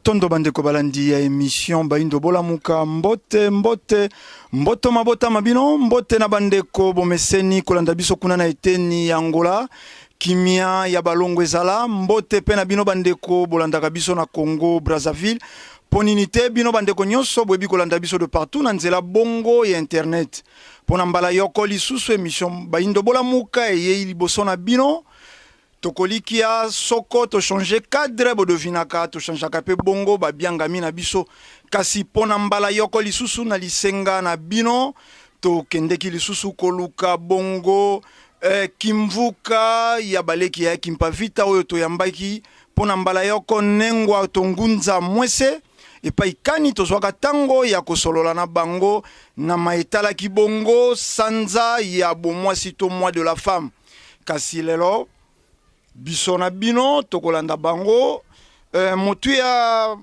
Tondo bandeko balandi ya émission Baindo Bolamuka mbote mabota mabino mbote na bandeko bomeseni kolanda biso kuna na eteni ya Angola kimia ya balongo ezala mbote pe na bino bandeko bolandaka biso na Congo Brazzaville poninite bino bandeko nyonso boyebi kolanda biso de partout na nzela bongo ya internet pona mbala yoko lisusu émission Baindo Bolamuka eye liboso na bino tokolikia soko to changer cadre bodovinaka to changeaka pe bongo ba biangami na biso kasi pona mbala yoko lisusu na lisenga na bino to kendeki lisusu koluka bongo kimvuka ya baleki ya kimpavita oyo to yambaki pona mbala yoko nengwa to ngunza mwese epa ikani to zwaka tango ya kosolola na bango na maetala kibongo sanza ya bomwasi to mois de la femme kasi lelo biso na bino tokolanda bango motu ya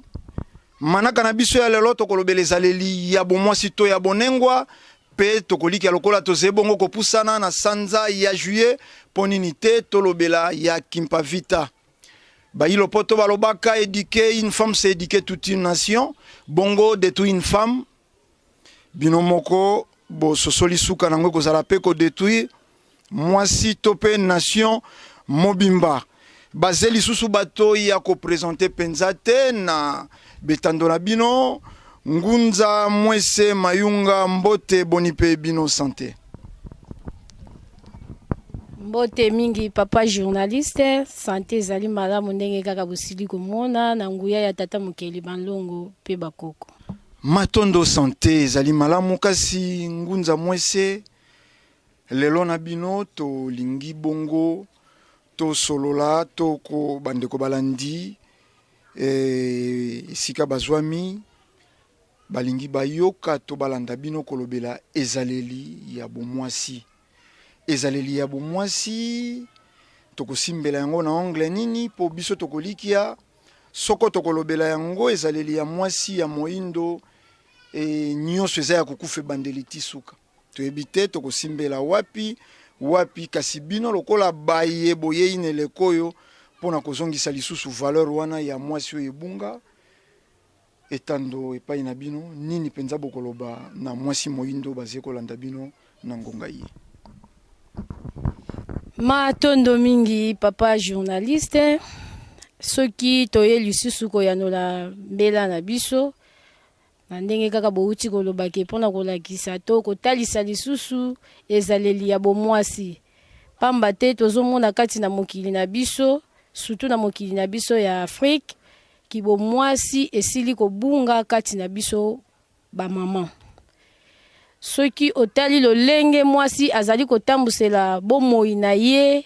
manaka na biso ya lelo tokolobeleza leli ya bomwasi to ya bonengwa pe tokoliki ya lokola toze bongo kopusana na sanza ya juillet ponini te tolobela ya kimpavita bailo poto balobaka éduquer une femme c'est éduquer toute une nation bongo détruire une femme bino moko bo sosoli suka nango kozala pe ko détruire mwasi to pe nation mobimba bazeli susu bato ya ko présenter penzate na betando na bino ngunza mwese mayunga mbote bonipe bino santé mbote mingi papa journaliste santé zali malamu ndenge kaka bosili komona na nguya ya tata mokeli banlongo pe bakoko matondo santé zali malamu kasi ngunza mwese lelo na bino to lingi bongo to solola to ko bandeko balandi sika bazwami balingi bayoka to balanda bino kolobela ezaleli ya bomwasi to kosimbela yango na anglais nini po biso to kolikia soko to kolobela yango ezaleli ya mwasi ya moindo nyonso eza ya kukufe bandeliti suka to ebite to kosimbela wapi kasi bino lokola baye boye inele koyo pona kozongisa lisusu valeur wana ya mwasi oyo ebunga etando epai na bino nini penza bokoloba na mwasi moindo bazie kolanda bino na ngonga ye matondo mingi papa journaliste soki toye lisusu koyanola mbela na biso na ndenge kaka bouti kolobake pona kolakisa to kotalisa lisusu ezaleli ya bomwasi pamba te tozomona kati na mokili na biso surtout na mokili na biso ya Afrique ki bomwasi esili kobunga kati na biso ba mama soki otali lolenge mwasi azali kotambusela bomoi na ye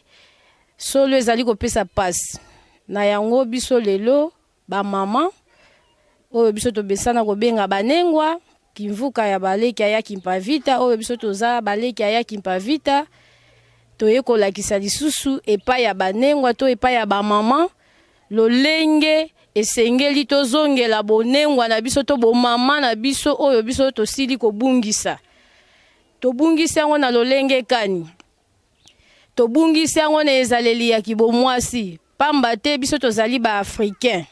solo ezali kopesa pasi na yango biso lelo ba mama oyo biso tobesana kobenga banengwa kimvuka ya baleki ya kimpavita oyo biso toza baleki ya kimpavita toye kolakisa lisusu epai ya banengwa to epai ya bamama lolenge esengeli tozongela bonengwa na biso to bomama na biso oyo biso tosili kobungisa tobungisa yango na lolenge kani tobungisa yango na ezaleli ya kibomwasi pamba te biso tozali ba africain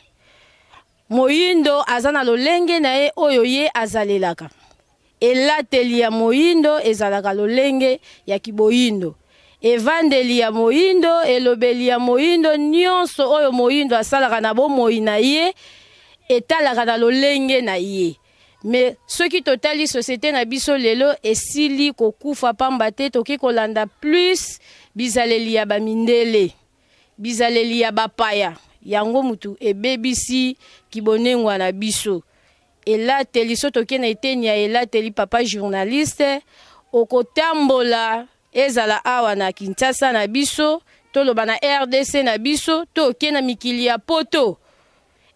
moyindo azana lolenge na ye oyo ye azalelaka elateli ya moyindo ezalaka lolenge ya kiboyindo evandeli ya moyindo elobeli ya moyindo nyonso oyo moyindo asalaka na bomoi na ye etalaka na lolenge na ye mais soki totali société na biso lelo esili kokufa pamba te toki kolanda plus bizaleli ya bamindele bizaleli ya bapaya yango mutu ebebisi kibonengwa na biso elateli so toke na eteni ya elateli papa journaliste okotambola ezala awa na Kinshasa na biso toloba na RDC na biso toke na mikili ya poto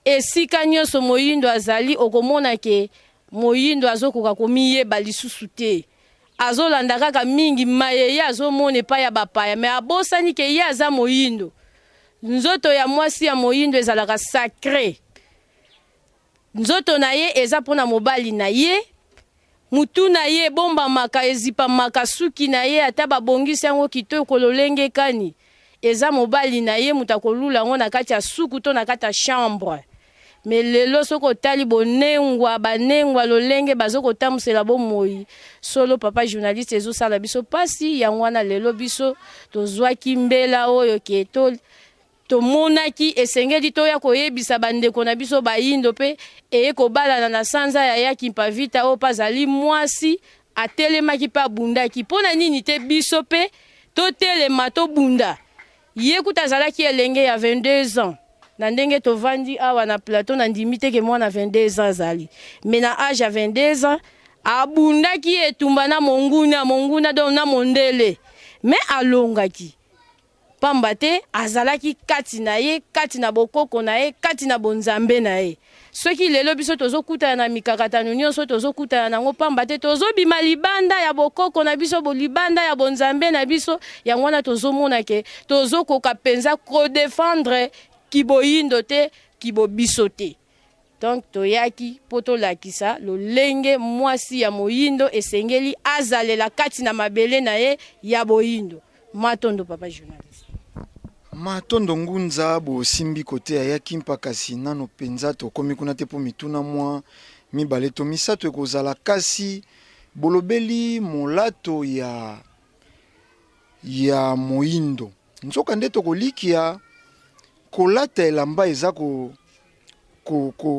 esika nyonso moyindo azali okomona ke moyindo azokoka komiyeba lisusu te azolanda kaka mingi mayeye azomona epai ya bapaya me abosani ke ye aza moyindo. Nzoto ya mwasi ya moyindo ezalaka sacré. Nzoto na ye eza mpona mobali na ye. Mutu na ye ebombamaka ezipamaka suki na ye ata babongisi yango kitoko lolenge kani. Eza mobali na ye mutu akolula yango na kati ya suku to na kati ya chambre. Me lelo soko tali bonengwa banengwa lolenge bazoko tamusela bomoi. Solo papa journaliste ezosala biso pasi yango wana lelo biso tozwaki mbela oyo keto tomonaki esengeli toya koyebisa bandeko na biso bayindo pe eye kobalana na sanza ya yaki mpavita o pazali mwasi atelemaki pa bundaki pona nini te biso pe totelema to bunda ye kutazalaki elenge ya 22 ans na ndenge tovandi awa na plateau na ndimi te ke mwana 22 ans azali mais na âge ya 22 ans abundaki etumba na monguna do na mondele mais alongaki pamba te azalaki kati na ye kati na bokoko na ye kati na bonzambe na ye soki lelo biso tozokutana na mikakatano nyonso tozokutana nango pamba te tozobima libanda ya bokoko na biso libanda ya bonzambe na biso yango wana tozomona ke tozokoka penza kodefendre kiboyindo te kibobiso te. Donc toyaki poto lakisa lolenge mwasi ya moyindo esengeli azalela kati na mabele na ye ya boyindo. Matondo papa journaliste. Matondo ngunza bo simbi kote ya yaki mpakasi nano penza tokomi kuna te po mituna mwa mibale to misato ekozala kasi bolobeli molato ya moyindo. Nzoka nde tokolikia kolata elamba eza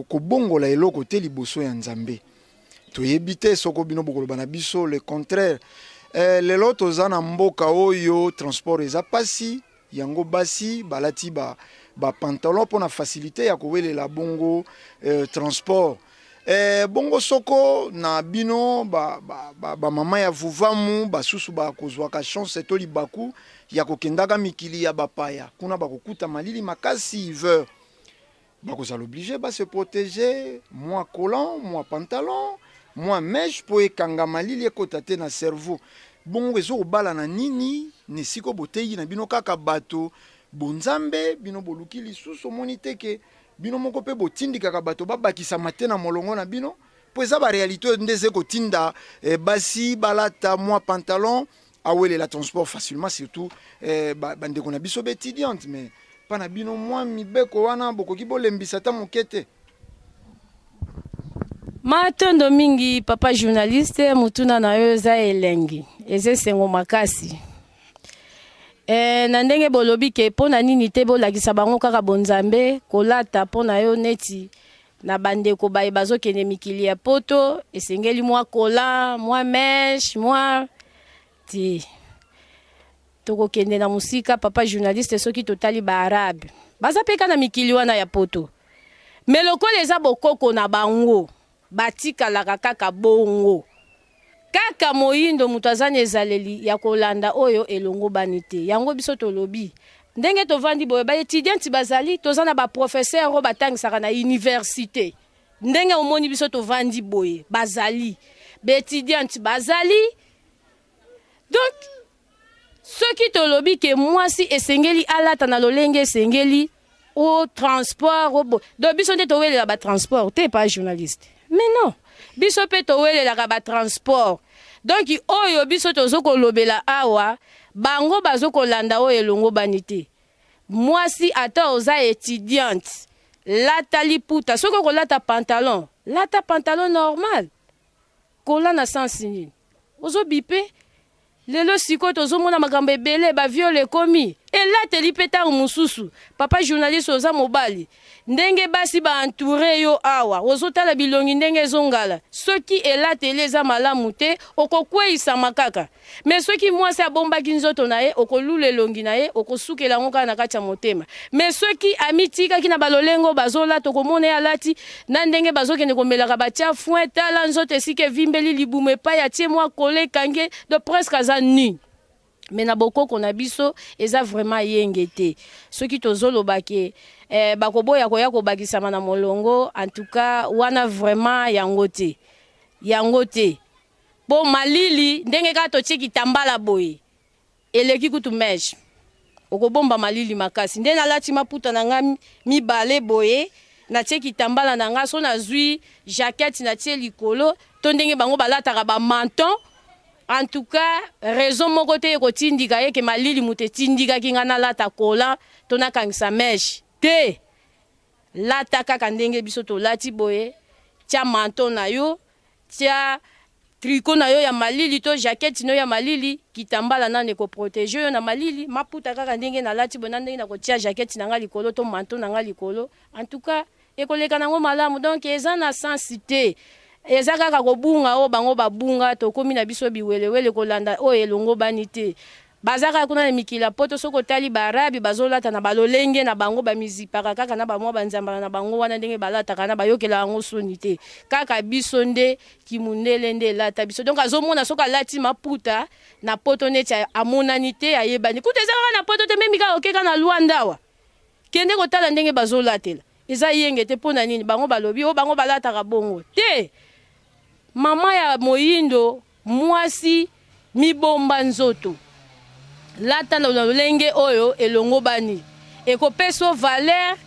kobongola eloko te liboso ya Nzambe. Toyebi te soko bino bokoloba na biso le contraire. Lelo toza na mboka oyo transport eza pasi yango basi balati ba pantalon pona facilité ya kowelela bongo transport. Bongo soko na bino ba mama ya vuvamu basusu ba kozwaka chance to libaku ya kokendaka mikili ya bapaya kuna bakokuta malili makasi hiver bakozala obligé ba se protéger moi collant moi pantalon moi mèche po ekanga malili ekota te na cerveau bongo ezobala na nini nesiko boteyi na bino kaka bato bonzambe bino boluki lisusu moni teke bino moko pe botindika bato babakisa matena molongo na bino po eza ba réalité ndeze kotinda basi balata moi pantalon awele la transport facilement surtout bandeko na biso étudiante mais pas na bino moi mibeko wana bokoki bolembisa ta mokete. Matondo mingi papa journaliste mutuna na yo za elengi eze sengo makasi na ndenge bolobi ke pona nini te bolakisa bango kaka bonzambe kolata pona yo neti na bandeko baye bazokende mikili ya poto esengeli mwa kola mwa mèche mwa ti tokokende na musika papa journaliste soki totali ba arabe baza peka na mikili wana ya poto me lokola eza bokoko na bango batikalaka kaka bongo kaka moyindo mutu azana ezaleli ya kolanda oyo elongo bani te yango biso tolobi ndenge tovandi boye ba étudiante bazali tozana ba professeur oyo batangisaka na université ndenge omoni biso tovandi boye bazali ba étudiante bazali donc soki tolobi ke mwasi esengeli alata na lolenge esengeli au transport au donc biso nde towelela ba transport te pas journaliste mais non biso pe towelela ka ba transport donc oyo biso tozoko lobela awa bango bazoko landa oyo elongo banite mwasi ata oza étudiante lata liputa soko kolata pantalon normal kola na sansi nini ozo bipe lelo siko tozomona makambo ebele ba viole komi elateli pe ntango mosusu papa journaliste oza mobali ndenge basi ba entouré yo awa ozotala bilongi ndenge ezongala soki elateli eza malamu te okokweisa makaka mais soki mwasi abombaki nzoto na ye okolula elongi na ye okosukela ngo kaka na kati ya motema mais soki amitikaki na balolengo bazolata okomona ye alati na ndenge bazokende komelaka batia foin tala nzoto esika evimbeli libumu epai atie mwa kole kange de presque aza nu mais na bokoko na biso eza vraiment yenge te soki tozoloba ke bakoboya koya kobakisama na molongo en tout cas wana vraiment yango te Bon malili ndenge ka totie kitambala boye eleki kutu mesh okobomba malili makasi nde nalati maputa na nga mibale boye natie kitambala na nga so nazwi jaquette natie likolo to ndenge bango balataka ba manton. En tout cas raison moko te ekotindika ye ke malili mutu etindikaki nga nalata kola to nakangisa mesh te lata kaka ndenge biso tolati boye tia manton na yo tia tricot na yo ya malili to jaquette no ya malili kitambala nane ko protéger yo na malili maputa kaka ndenge na lati bona ndenge na ko tia jaquette na nga likolo to manteau na nga likolo. En tout cas ekoleka nango malamu donc eza na sensité eza kaka kobunga o bango babunga to komi na biso biwelewele kolanda o elongo banite bazaka kuna na mikila poto soko tali barabi bazolata na balolenge na bango ba mizipaka kaka na bamwa banzambala na bango wana ndenge balata kana bayokela yango sonite kaka biso nde kimundele nde lata biso donc azomona soka lati maputa na poto neti amonanite ayebani kuteza na poto te memika okeka na Luandawa kende kotala ndenge bazolatela eza yenge te pona nini bango balobi o bango balata bongo te mama ya moyindo mwasi mibomba nzoto lata na lolenge oyo elongo bani ekopeso valeur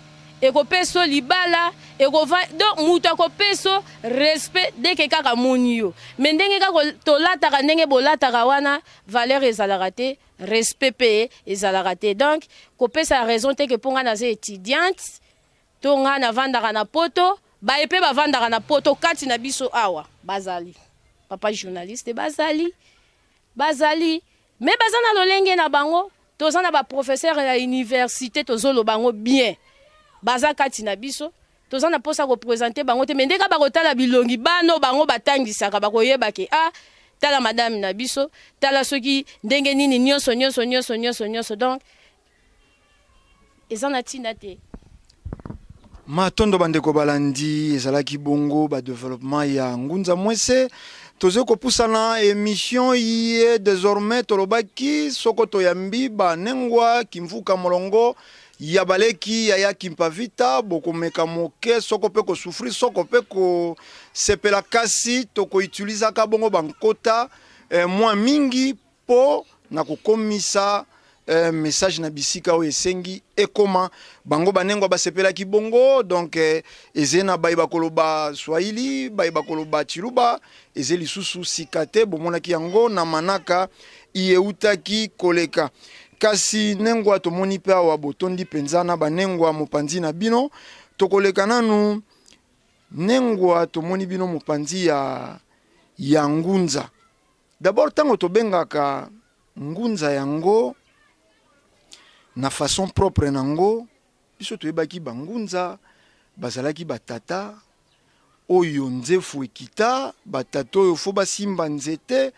ekopeso libala donc mutu akopeso respect deke kaka moni yo me ndenge kaka tolataka ndenge bolataka wana valeur ezalaka te respect pe ezalaka te donc kopesa raison te ke mponga naza étudiante to nga navandaka na poto baye pe bavandaka na poto kati na biso awa bazali papa journaliste bazali mais baza na lolenge na bango toza na ba professeur ya université tozolo bango bien baza kati na biso toza na posa ko présenter bango te mais ndeka bakotala bilongi bano bango batangisaka bakoyeba ke tala madame na biso tala soki ndenge nini nyonso donc eza na tina te matondo bandeko balandi ezalaki bongo ba développement ya ngunza mwese toze kopusana émission ye désormais tolobaki sokoto yambi banengwa kimvuka molongo ya baleki ya kimpavita bokomeka moke soko pe ko souffrir soko pe ko sepela kasi toko utiliser ka bongo bankota mwa mingi po na kokomisa message na bisika o esengi ekoma bango banengwa basepela ki bongo donc ezena bayiba koloba swahili bayiba koloba chiluba ezeli susu sikate bomona ki yango na manaka iyeutaki koleka kasi nengwa tomoni pe awa botondi penzana banengwa mopanzi na bino tokoleka nanu nengwa tomoni bino mopanzi ya ngunza d'abord tango tobengaka ngunza yango na façon propre nango biso toyebaki bangunza bazalaki batata oyo nzefu ekita batata oyo fo basimba nzete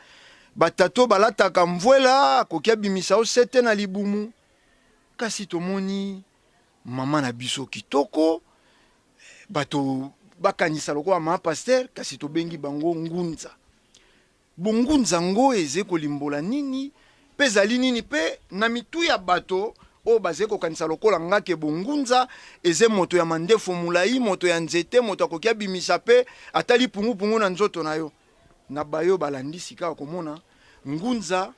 batata balataka mvwela kokia bimisa osete na libumu kasi tomoni mama na biso kitoko bato bakanisa lokola ma pasteur kasi tobengi bango ngunza bongunza ngo eze kolimbola nini pe zali nini pe na mitu ya bato o bazeko kanisa lokola ngake bongunza eze moto ya mandefu mulai moto ya nzete moto akokia bimisa pe atali pungu na nzoto na yo na bayo balandi sika komona ngunza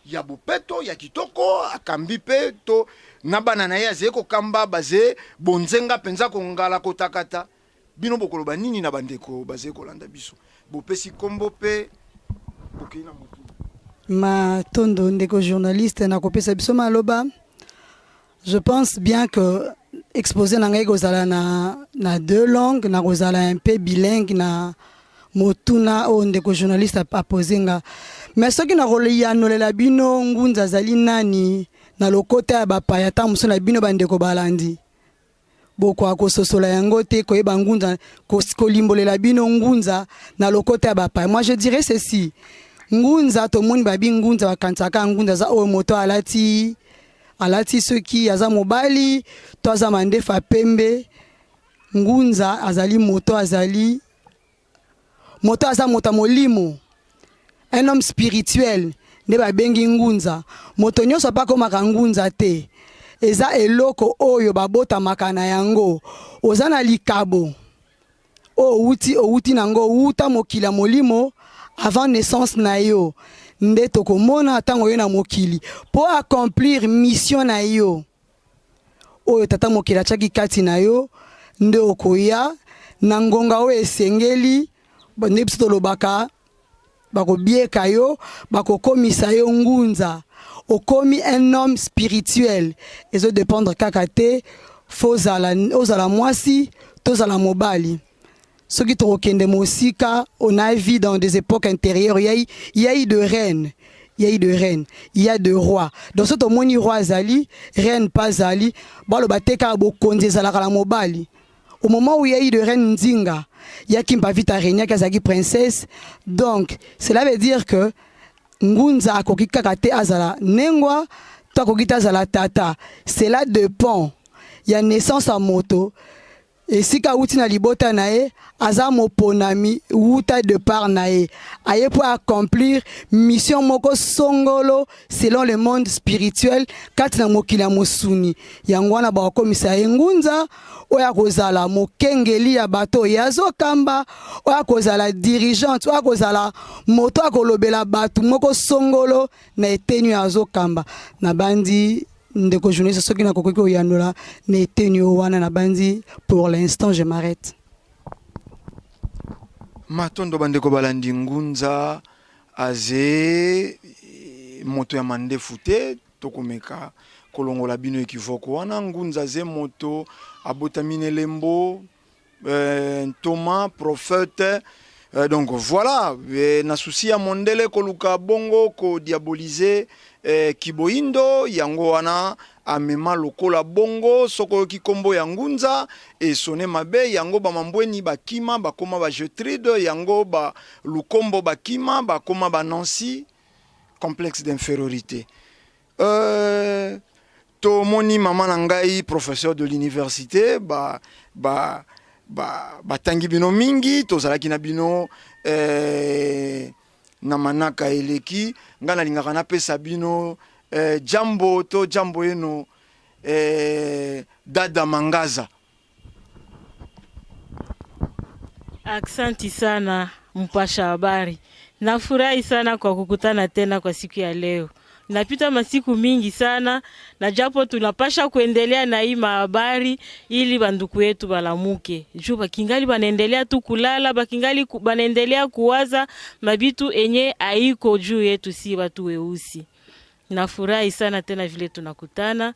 ya bopeto ya kitoko akambi pe to na banana ya zeko kamba baze bonzenga penza ko ngala kotakata bino bokoloba nini na bandeko bazeko landa biso bopesi kombo pe bokina motu Matondo ndeko journaliste na kopesa biso maloba. Je pense bien que exposé na ngai kozala na deux langues na kozala un peu bilingue na motuna o ndeko journaliste a posé nga mais soki na kolia nolela bino ngunza zali nani na lokota ya bapaya ta muso na bino bandeko balandi boko akososola yango te koyeba ngunza kolimbolela bino ngunza na lokota ya bapaya. Moi je dirais ceci, ngunza to moni babi ngunza bakansaka ngunza za o moto alati soki aza mobali to aza mandefa pembe ngunza azali moto aza moto molimo, un homme spirituel nde babengi ngunza. Moto nyonso apakomaka ngunza te, eza eloko oyo babota makana yango oza na likabo outi nango uta mokili ya molimo avant naissance na yo nde tokomona ntango yo na mokili po accomplir mission na yo oyo tata mokili atiaki kati na yo nde okoya na ngonga oyo esengeli nde biso tolobaka bakobieka yo bakokomisa yo ngunza okomi un homme spirituel ezo dépendre kaka te ozala mwasi tozala mobali soki tokokende mosika on a vu dans des époques intérieures il y a eu de reines il y a de rois donc soto moni roi azali reine pas azali baloba te kaka bokonzi ezalaka na mobali au moment où il y a eu de reine nzinga il y a Kimpa Vita Renia qui azaki princesse donc cela veut dire que ngunza akoki kaka te azala nengwa to akoki te azala tata cela dépend ya naissance à moto esika uti na libota na ye aza moponami uta de par na ye aye pour accomplir mission moko songolo selon le monde spirituel kati na mokili ya mosuni yango wana bakomisa ye ngunza oya kozala mokengeli ya bato yazo kamba oya kozala dirigeante oya kozala moto akolobela bato moko songolo na etenu yazo kamba na bandi ndeko journaliste soki na kokoki oyandola na etenu wana na bandi pour l'instant je m'arrête. Matondo bandeko balandi ngunza aze moto ya mande fute tokomeka kolongola bino ekivoko wana ngunza ze moto abotamine lembo Thomas prophète donc voilà na souci ya mondele koluka bongo ko diaboliser kiboindo yango wana amema lokola bongo soko kikombo ya ngunza e sone mabe yango ba mambweni bakima bakoma ba jetride yango ba lukombo bakima bakoma ba Nancy complexe d'infériorité to moni mama na ngai professeur de l'université batangi bino mingi tozalaki na bino na manaka eleki nga nalingaka napesa bino jambo to jambo yeno dada Mangaza. Aksanti sana mpasha habari. Nafurahi sana kwa kukutana tena kwa siku ya leo. Napita masiku mingi sana na japo tunapasha kuendelea na hii habari ili banduku yetu balamuke. Juu bakingali banaendelea tu kulala, bakingali banaendelea kuwaza mabitu enye haiko juu yetu si watu weusi. Nafurahi sana tena vile tunakutana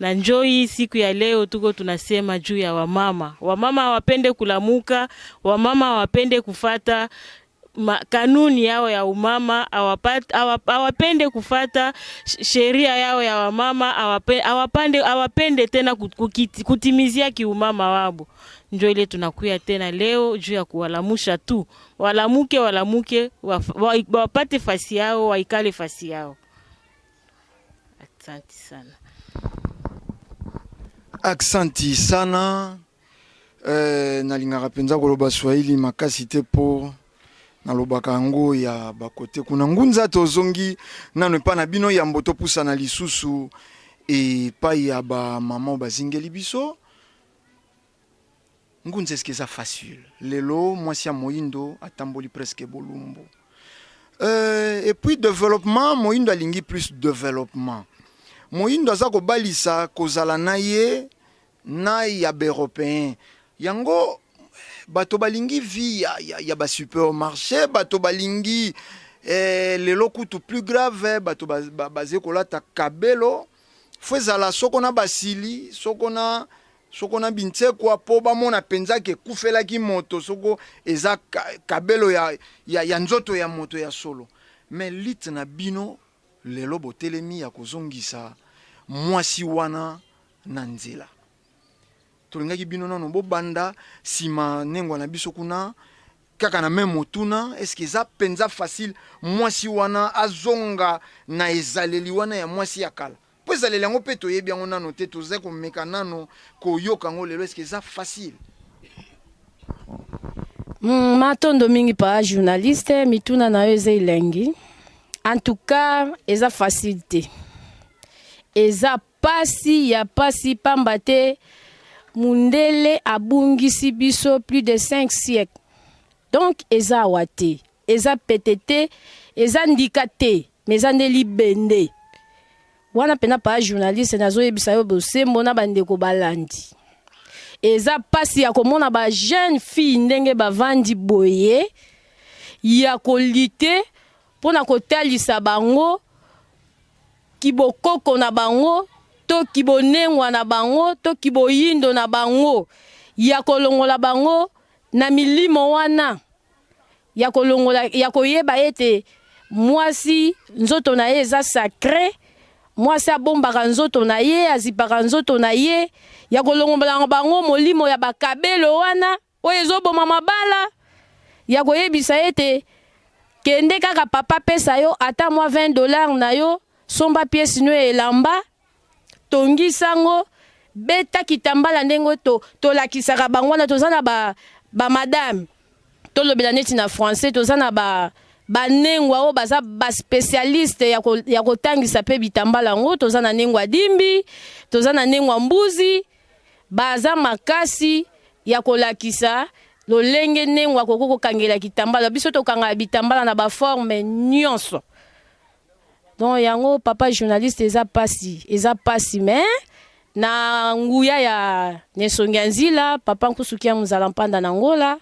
na njoo hii siku ya leo tuko tunasema juu ya wamama. Wamama hawapende kulamuka, wamama hawapende kufata kanuni yao ya umama, hawapende kufata sheria yao ya wamama, hawapende tena kutimizia kiumama wabo. Njoo ile tunakuya tena leo juu ya kuwalamusha tu. Walamuke wapate fasi yao, waikale fasi yao. Asante sana. Aksanti sana. Nalingaka penza koloba Swahili makasi te po na lobaka yango ya bakote kuna ngunza tozongi nano pa na bino ya mboto pusa na lisusu e pa ya ba mama bazingeli biso ngunza eske ça facile lelo mwasi ya moindo atamboli presque bolumbo et puis développement moindo alingi plus développement moindo aza ko balisa kozala na ye na ya européen yango bato balingi vi ya ba supermarché bato balingi lelo kutu plus grave bato bazé kolata kabelo fezala sokona basili sokona bintse kwa po ba mona penza ke kufela ki moto soko eza kabelo ya nzoto ya moto ya solo mais lit na bino lelo botelemi ya kozongisa mwasi wana na nzela tolingaki bino nano bobanda sima nengwa na biso kuna kaka na meme motuna eske eza penza facile mwasi wana azonga na ezaleli wana ya mwasi ya kala po ezaleli yango pe toyebi yango nano te toza komeka nano koyoka yango lelo eske eza facile matondo mingi pa journaliste mituna na yo eza ilengi en tout cas eza facile te eza pasi ya pasi pamba te mundele abungisi biso plus de 5 siècles. Donc eza wate, eza petete, eza ndikate, mais eza ndeli bende. Wana pena pa journaliste nazo yebisa yo bosembo na bandeko balandi. Eza pasi ya komona ba jeune fille ndenge bavandi boye ya kolite pona kotalisa bango kibokoko na bango to kibonengwa na bango to kiboyindo na bango ya kolongola bango na milimo wana ya kolongola ya koyeba ete mwasi nzoto na ye eza sacré, mwasi abombaka nzoto na ye azipaka nzoto na ye ya kolongola bango molimo ya bakabelo wana oyo ezoboma mabala ya koyebisa ete kende kaka papa pesa yo ata mwa $20 na yo somba pièce no elamba tongi sango beta kitambala ndengo to lakisaka bango na tozana ba madame to lobela neti na français tozana ba nengwa o baza ba spécialiste ya kotangisa pe bitambala ngo tozana nengwa dimbi tozana nengwa mbuzi baza makasi ya kolakisa lolenge nengwa kokoko kangela kitambala biso to kanga bitambala na ba forme nyonso. Donc yango papa journaliste eza pasi mais na nguya ya Nesongi Nzila papa nkusukia muzala mpanda na ngola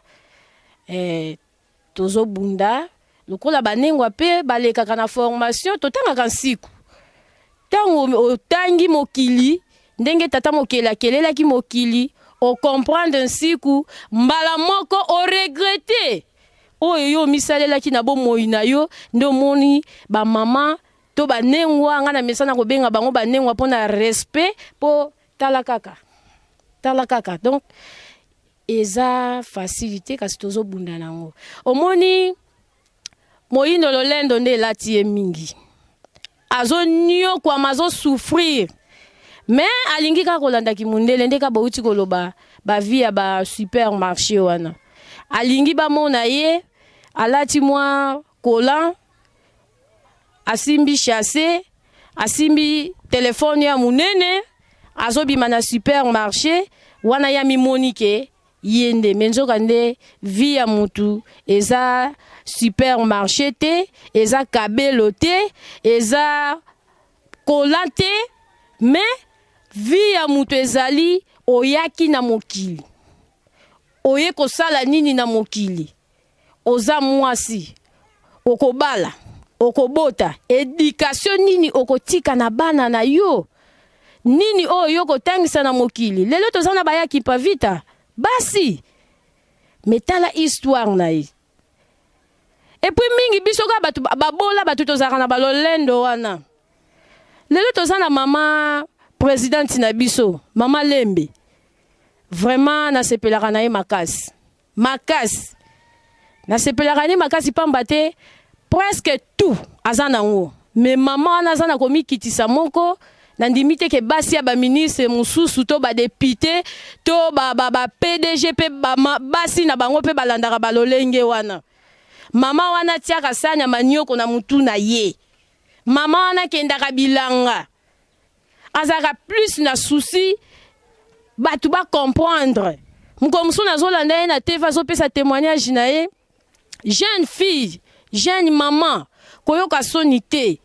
tozo bunda lokola banengwa pe balekaka na formation totangaka nsiku tango otangi mokili ndenge tata mokela kelelaki mokili o comprendre nsiku mbala moko o regretter oyo yo misalelaki na bomoi na yo ndo moni ba mama to banengwa nga na mesana kobenga bango banengwa pona respect po talakaka. Donc eza facilité kasi tozo bunda nango omoni moyindo lolendo nde lati mingi azo nyo kwa mazo souffrir mais alingi ka kolanda ki mundele ndeka bauti koloba ba via ba supermarché wana alingi ba mona ye alati mwa kolan asimbi chassé asimbi téléphone ya munene azobima na supermarché wana ya mimonike yende menzoka nde via mutu eza supermarché te eza kabelo te eza kolante mais via mutu ezali oyaki na mokili oye kosala nini na mokili oza mwasi okobala okobota éducation nini okotika na bana na yo nini oyo kotangisa na mokili lelo tozana bayaki pa vita basi metala histoire na ye et puis mingi bisoka batu babola batu tozaka na balolendo wana lelo tozana mama présidente na biso mama Lembe vraiment na sepelaka na ye makasi na sepelaka ni makasi pamba te presque tout azana ngo mais mama na zana komikitisa moko na ndimite ke basi ya ba ministre mususu to ba député to ba PDG pe basi na bango pe balandaka balolenge wana mama wana tiaka sanya manioko na mutu na ye mama wana kendaka bilanga azaka plus na souci batu ba comprendre mukomso na zolanda ye na TV zo pesa témoignage na ye jeune fille jeune maman koyoka soni te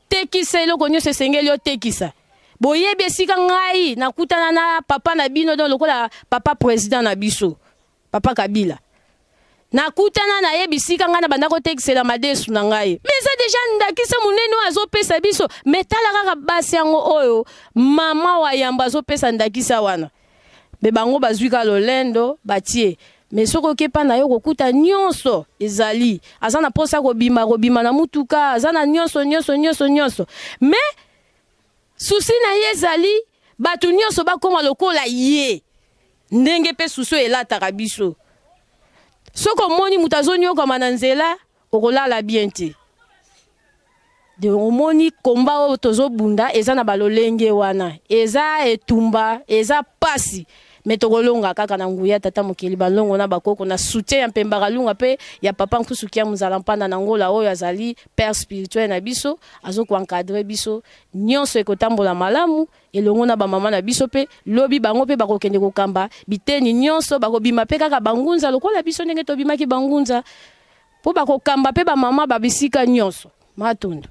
tekisa eloko nyonso esengeli yo tekisa boyebi esika ngai nakutana na papa na bino don lokola papa président na biso papa Kabila nakutana na ye bisika ngai na banda kotekisela madesu na ngai mais eza deja ndakisa munene oyo azopesa biso mais tala kaka basi yango oyo mama wa yamba azopesa ndakisa wana be bango bazwika lolendo batie mais soko kepa na yo kokuta nyonso ezali azana posa kobima na mutuka azana nyonso mais susi na ye ezali batu nyonso bakoma lokola ye ndenge pe suso elataka biso soko moni mutazoni okoma na nzela okolala bien te de omoni komba o tozo bunda eza na balolenge wana eza etumba eza pasi metogolonga kaka na nguya tata mokili balongo na bakoko na soutien ya mpemba lunga pe ya papa nkusu kia muzala mpanda na ngola oyo azali père spirituel na biso azo ko encadrer biso nyonso ekotambola malamu elongo na ba mama na biso pe lobi bango pe bakokende kokamba biteni nyonso bakobima pe kaka bangunza lokola biso ndenge tobimaki bangunza po bakokamba pe ba mama babisika nyonso Matondo.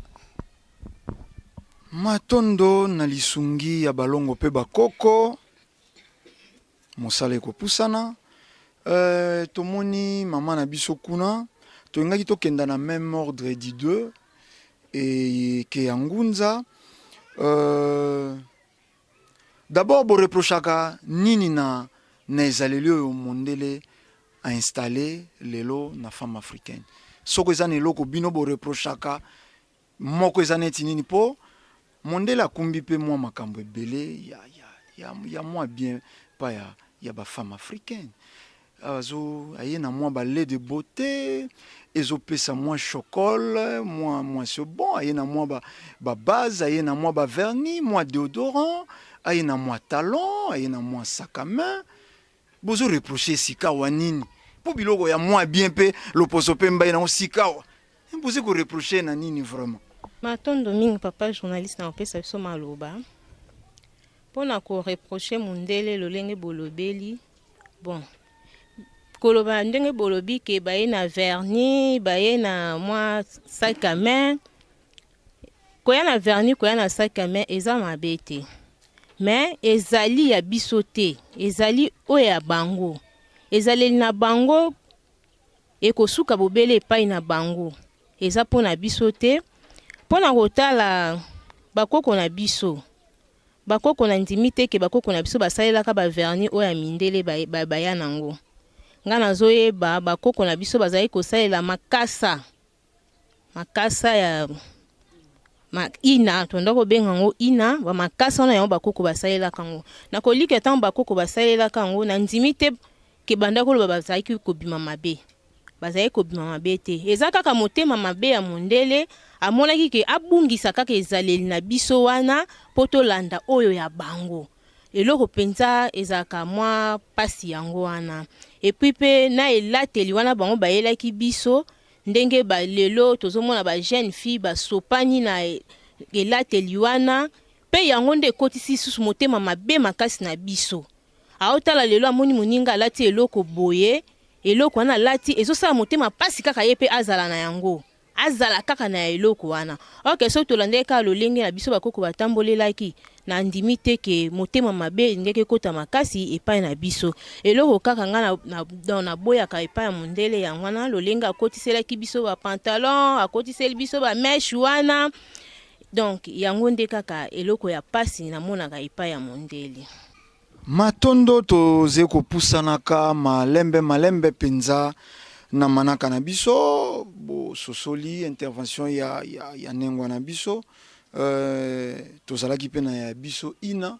Matondo na lisungi ya balongo pe bakoko mosala ekopusana tomoni mama na biso kuna toyingaki tokenda na même ordre di deux et ke yangunza d'abord bo reprochaka nini na ezaleli oyo mondele a installé lelo na femme africaine soko eza na eloko bino bo reprochaka moko eza neti nini po mondele akumbi pe mwa makambo ebele ya mwa bien pa ya ba femme africaine azo aye na mwa ba lait de beauté ezopesa mwa chocolat mwa c'est bon aye na mwa ba base aye na mwa ba vernis mwa déodorant aye na mwa talon aye na mwa sac à main bozo reprocher sika wa nini po biloko ya mwa bien pe loposo pe mbaye na sika wa bozo ko reprocher na nini vraiment Matondo mingi papa journaliste na opesa biso maloba pona ko reprocher mundele lolenge bolobeli bon koloba ndenge bolobi ke baye na vernis baye na mwa sac à main koya na vernis koya na sac à main eza mabete mais ezali ya biso te ezali oyo ya bango ezaleli na bango ekosuka bobele epai na bango eza pona biso te pona kotala bakoko na biso bakoko na ndimi te ke bakoko na biso basalelaka ba vernis oyo ya mindele baya nango nga nazoyeba bakoko na biso bazali kosalela makasa ya ina tonda kobenga ngo ina ba makasa wana yango bakoko basalelaka ngo na kolika ntango bakoko basalelaka ngo na ndimi te ke banda koloba bazali kobima mabe bazali kobima mabe te eza kaka motema mabe ya mondele amonaki ke abungisa kaka ezaleli na biso wana po tolanda oyo ya bango eloko penza ezaka mwa pasi yango wana epuis pe na elateli wana bango bayelaki biso ndenge balelo tozomona ba jeune fille basopani na elateli wana pe yango nde ekotisi susu motema mabe makasi na biso aotala lelo amoni moninga alati eloko boye eloko wana alati ezosala motema pasi kaka ye pe azala na yango azala kaka na eloko wana ok so tolandeka lolenge na biso bakoko batambolelaki na ndimi te ke motema mabe ndeke kota makasi epai na biso eloko kaka nga na boyaka epai ya mondele ya wana lolenge akotiselaki biso ba pantalon akotiseli biso ba meche wana donc yango nde kaka eloko ya pasi namonaka epai ya mondele Matondo toze kopusanaka malembe penza na manaka na biso bo sosoli intervention ya nengwa na biso tozalaki pe na ya biso ina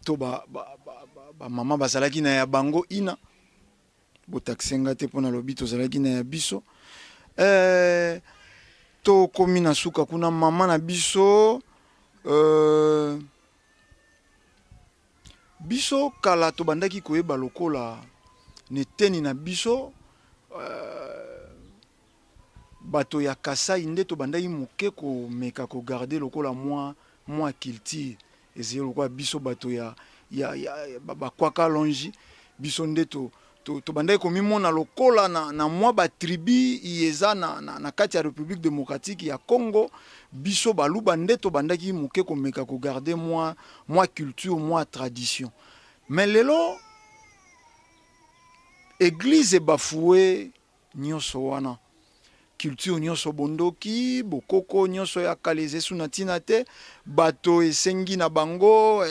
to ba mama bazalaki na ya bango ina bo taxenga te pona lobi tozalaki na ya biso to komi na suka kuna mama na biso biso kala to bandaki koyeba lokola neteni na biso bato ya Kasai nde to bandaki moke ko meka ko garder lokola moi culture ezeli lokola biso bato ya bakwaka longi biso nde to bandaki ko mimona lokola na moi ba tribu yeza na kati ya République démocratique ya Congo biso baluba nde to bandaki moke ko meka ko garder moi culture moi tradition mais lelo église bafoué nyonso wana culture nyonso bondoki bokoko nyonso ya kaleze suna tina te bato esengi na bango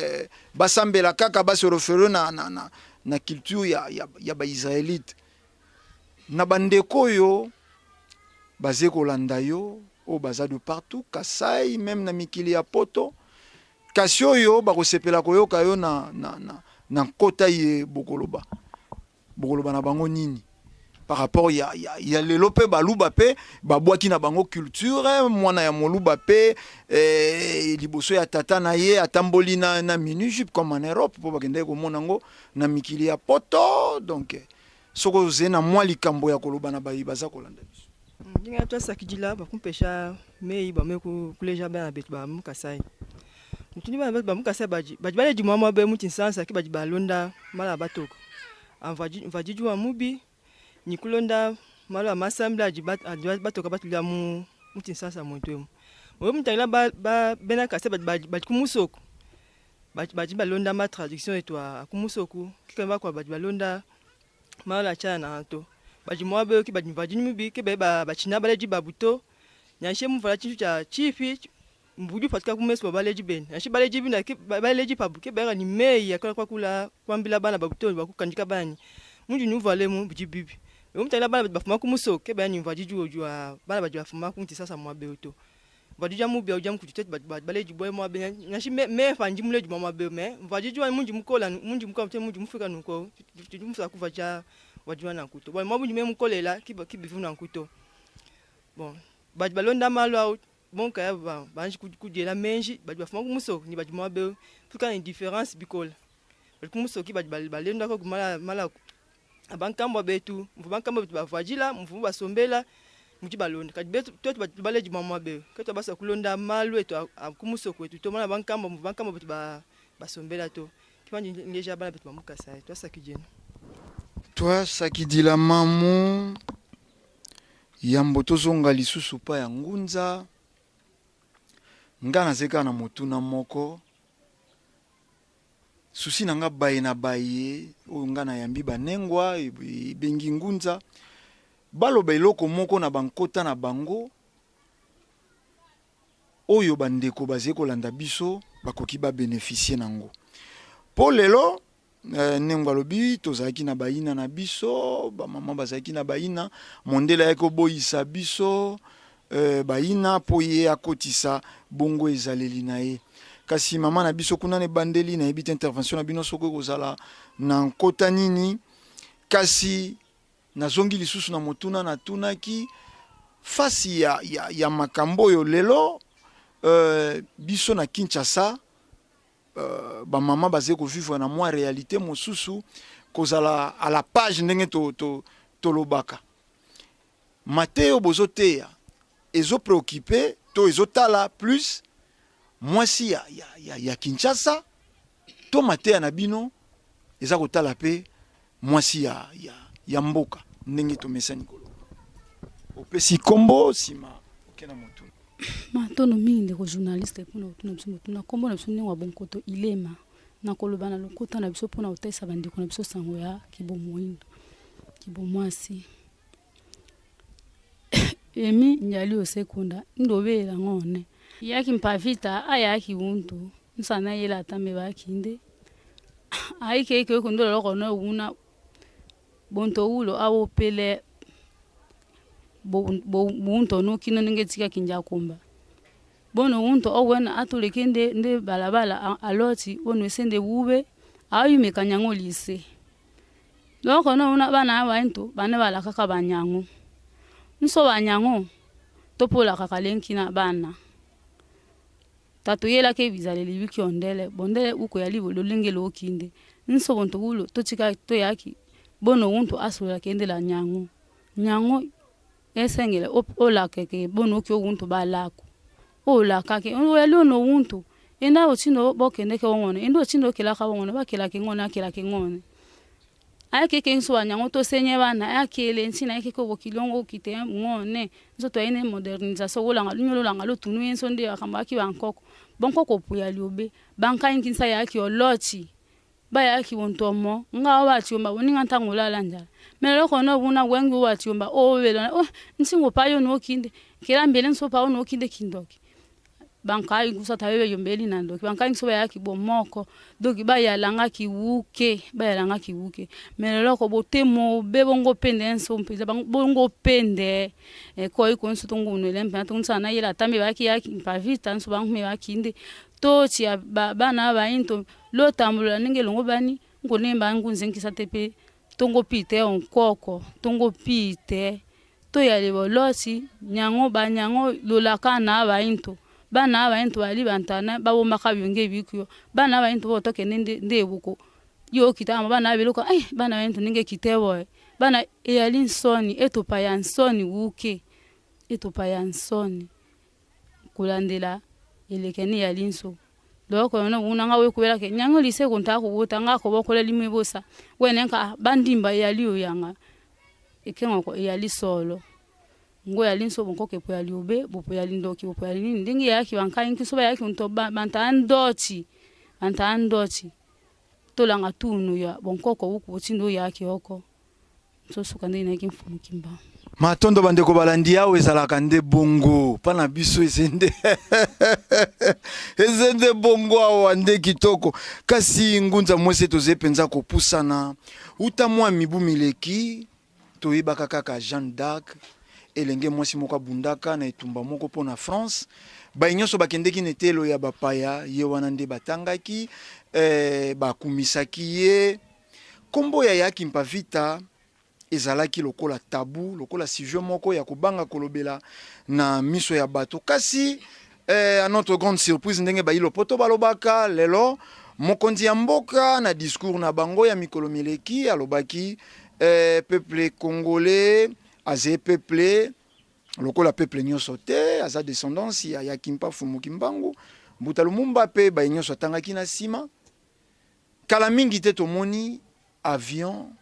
basambela kaka basi refere na culture ya ba israélite na bandeko yo bazé kolanda yo o baza de partout Kasai même na mikili ya poto kasi oyo bakosepela koyoka yo na kota ye bokoloba na bango nini par rapport ya lelo pe baluba pe babwaki na bango culture mwana ya moluba pe liboso ya tata na ye atamboli na mini-jupe comme en Europe po bakende komona ngo na mikili ya poto. Donc soko zena mwa likambo ya koloba na bayi baza kolanda biso ndinga to sakidila bakumpesha mei ba meku kuleja ba betu ba mukasai mutuni ba mukasai baji bale di mama be mutin sansa ki baji balonda mala batoko mvajiju wa mubi ni kulonda mala masambla ji batoka batulia mutin sansa montwemo mo mutangila ba bena kase baji kumusoko baji balonda ma traduction etwa kumusoko kikamba kwa baji balonda mala chana to baji mwabe ki baji vajini mubi ke ba china baleji babuto nyashe mvala chintu cha chifi mbuju patika kumeso baleji ben nyashe baleji bina ke baleji pabu ke bera ni mei ya kwa kula kwambila bana babuto bakukandika bani munju ni uvale mu biji bibi mutala bana bafuma kumuso ke bani mvajiju ojwa bana baji bafuma kunti sasa mwabe oto vajija mubi ojam kutete baleji boy mwabe nyashe me fanji muleji mwabe me mvajiju munju mukola munju mukamte munju mufika nuko tujumusa kuvaja wajua na nkuto bon mabu nyime mukolela kibivu na nkuto bon baji balonda malo bon ka ba banji kujela menji baji bafuma kumuso ni baji mabe fuka indifférence bikola baji kumuso ki baji balenda ko mala abankambo betu mvubankambo betu bavajila mvubu basombela muji balonda kadi betu to baji baleji mabe keto basa kulonda malo eto kumuso kwetu to mala bankambo mvubankambo betu basombela to kipanji ngeja bana betu bamukasa to sakijena. Toi sakidila mamu yambo tozonga lisusu pa ya ngunza ngana zeka na motuna moko susi nanga baye na baye o ngana yambi banengwa bengi ngunza baloba eloko moko na bankota na bango oyo bandeko bazeko landa biso bakoki ba bénéficier nango po lelo nengwa lobi tozaki na baina na biso ba mama bazaki na baina mondela yako boyisa biso baina po ye akotisa bongo ezaleli na ye kasi mama na biso kuna ne bandeli na ebite intervention na bino soko kozala na nkota nini kasi nazongi lisusu na motuna na tunaki fasi ya makambo yo lelo biso na Kinshasa ba mama baze ko vivre na moi réalité mosusu kozala à la page ndenge to lobaka Mateo bozoteya ezo préoccupé to ezotala plus moi si ya Kinshasa to Mateo na bino eza kotala pe moi si ya mboka ndenge to mesani kolo opesi kombo sima okena motu matono mingi ko journaliste pona utuna biso motuna kombo na biso ndengwa bonkoto ilema na koloba na lokota na biso pona utesa bandiko na biso sango ya kibomoindo kibomwasi emi nyali osekunda ndobela ngone yaki mpavita ayaki untu nsana yela tambe bakinde aike ko ndo lokho no una bonto ulo awo pele bonto no kino ngetika kinja kumba bono unto owena atulekende nde balabala aloti ono sende wube ayu mekanyango lise lokho no una bana abantu bana bala kaka banyango nso banyango topola kaka lenkina bana tatu yela ke bizaleli biki ondele bondele uko yalibo lolengelo okinde nso bonto ulo tochika to yaki bono unto asula kende la nyango esengele ola keke bono kyo unto balako ola kake oyalo no unto enda ochino bokende ke wongone endo chindo kila ka wongone bakela ke ngona kila ke ngone ayake ke nso anyango to senye bana akele ntsina yake ko bokilongo kite ngone nso to ine modernisation ola ngalunyolo la ngalo tunu enso ndi akamba ki bankoko bonkoko puya liobe banka inkinsa yake oloti baya ki wontomo nga wati omba woninga ntangula lanja melo kono buna wengi wati omba owela nsingo payo no kinde kila mbele nso payo no kinde kindoki banka ikusa tawewe yombeli nandoki banka nso baya ki bomoko doki baya langa ki wuke melo ko botemo bebongo pende nso mpiza bongo pende ko iko nso tunguno lempa tuntsana yela tambe baki yaki mpavita nso bangu me bakinde tochi bana ba into lo tambula ninge longo bani ngonemba ngunze nkisa tepe tongo pite onkoko tongo pite to ya lebolosi nyango ba nyango lolaka na ba into bana ba into ali bantana babo makabionge bikyo bana ba into boto kenende ndebuko yo kitama bana beluka bana ba into ninge kitebo bana eyali nsoni etopa ya nsoni wuke etopa ya nsoni kulandela elekeni ya linso loko no unanga we kubela ke nyango lise kunta kubuta ngako bokola limwe bosa wenenka bandimba yali oyanga ekengo ko yali solo ngo yali nso bonko ke po yali obe bopo yali ndoki bopo yali nini ndingi yaki wanka inki soba yaki unto banta andoti tolanga tunu ya bonko ko wuku botindo yaki oko so sukande na kimfumu kimba matondo bandeko balandi awo ezalaka nde bongo pana biso ezende ezende bongo awa nde kitoko kasi ngunza mwese toze penza kopusana uta mwa mibu mileki toyebaka kaka Jeanne d'Arc elenge mwasi moko abundaka na etumba moko po na France bainyoso bakendeki netelo ya bapaya ye wana nde batangaki bakumisaki ye kombo ya Yaki Mpavita ezalaki lokola tabu lokola sujet moko ya kubanga kolobela na miso ya bato kasi à notre grande surprise ndenge ba ilopoto balobaka lelo mokonzi ya mboka na discours na bango ya mikolo mileki alobaki peuple congolais azé peuple lokola peuple nyonso te aza descendance ya Yaki Mpafumu Kimbangu Mbuta Lumumba pe ba nyonso tangaki na sima kala mingi te tomoni avion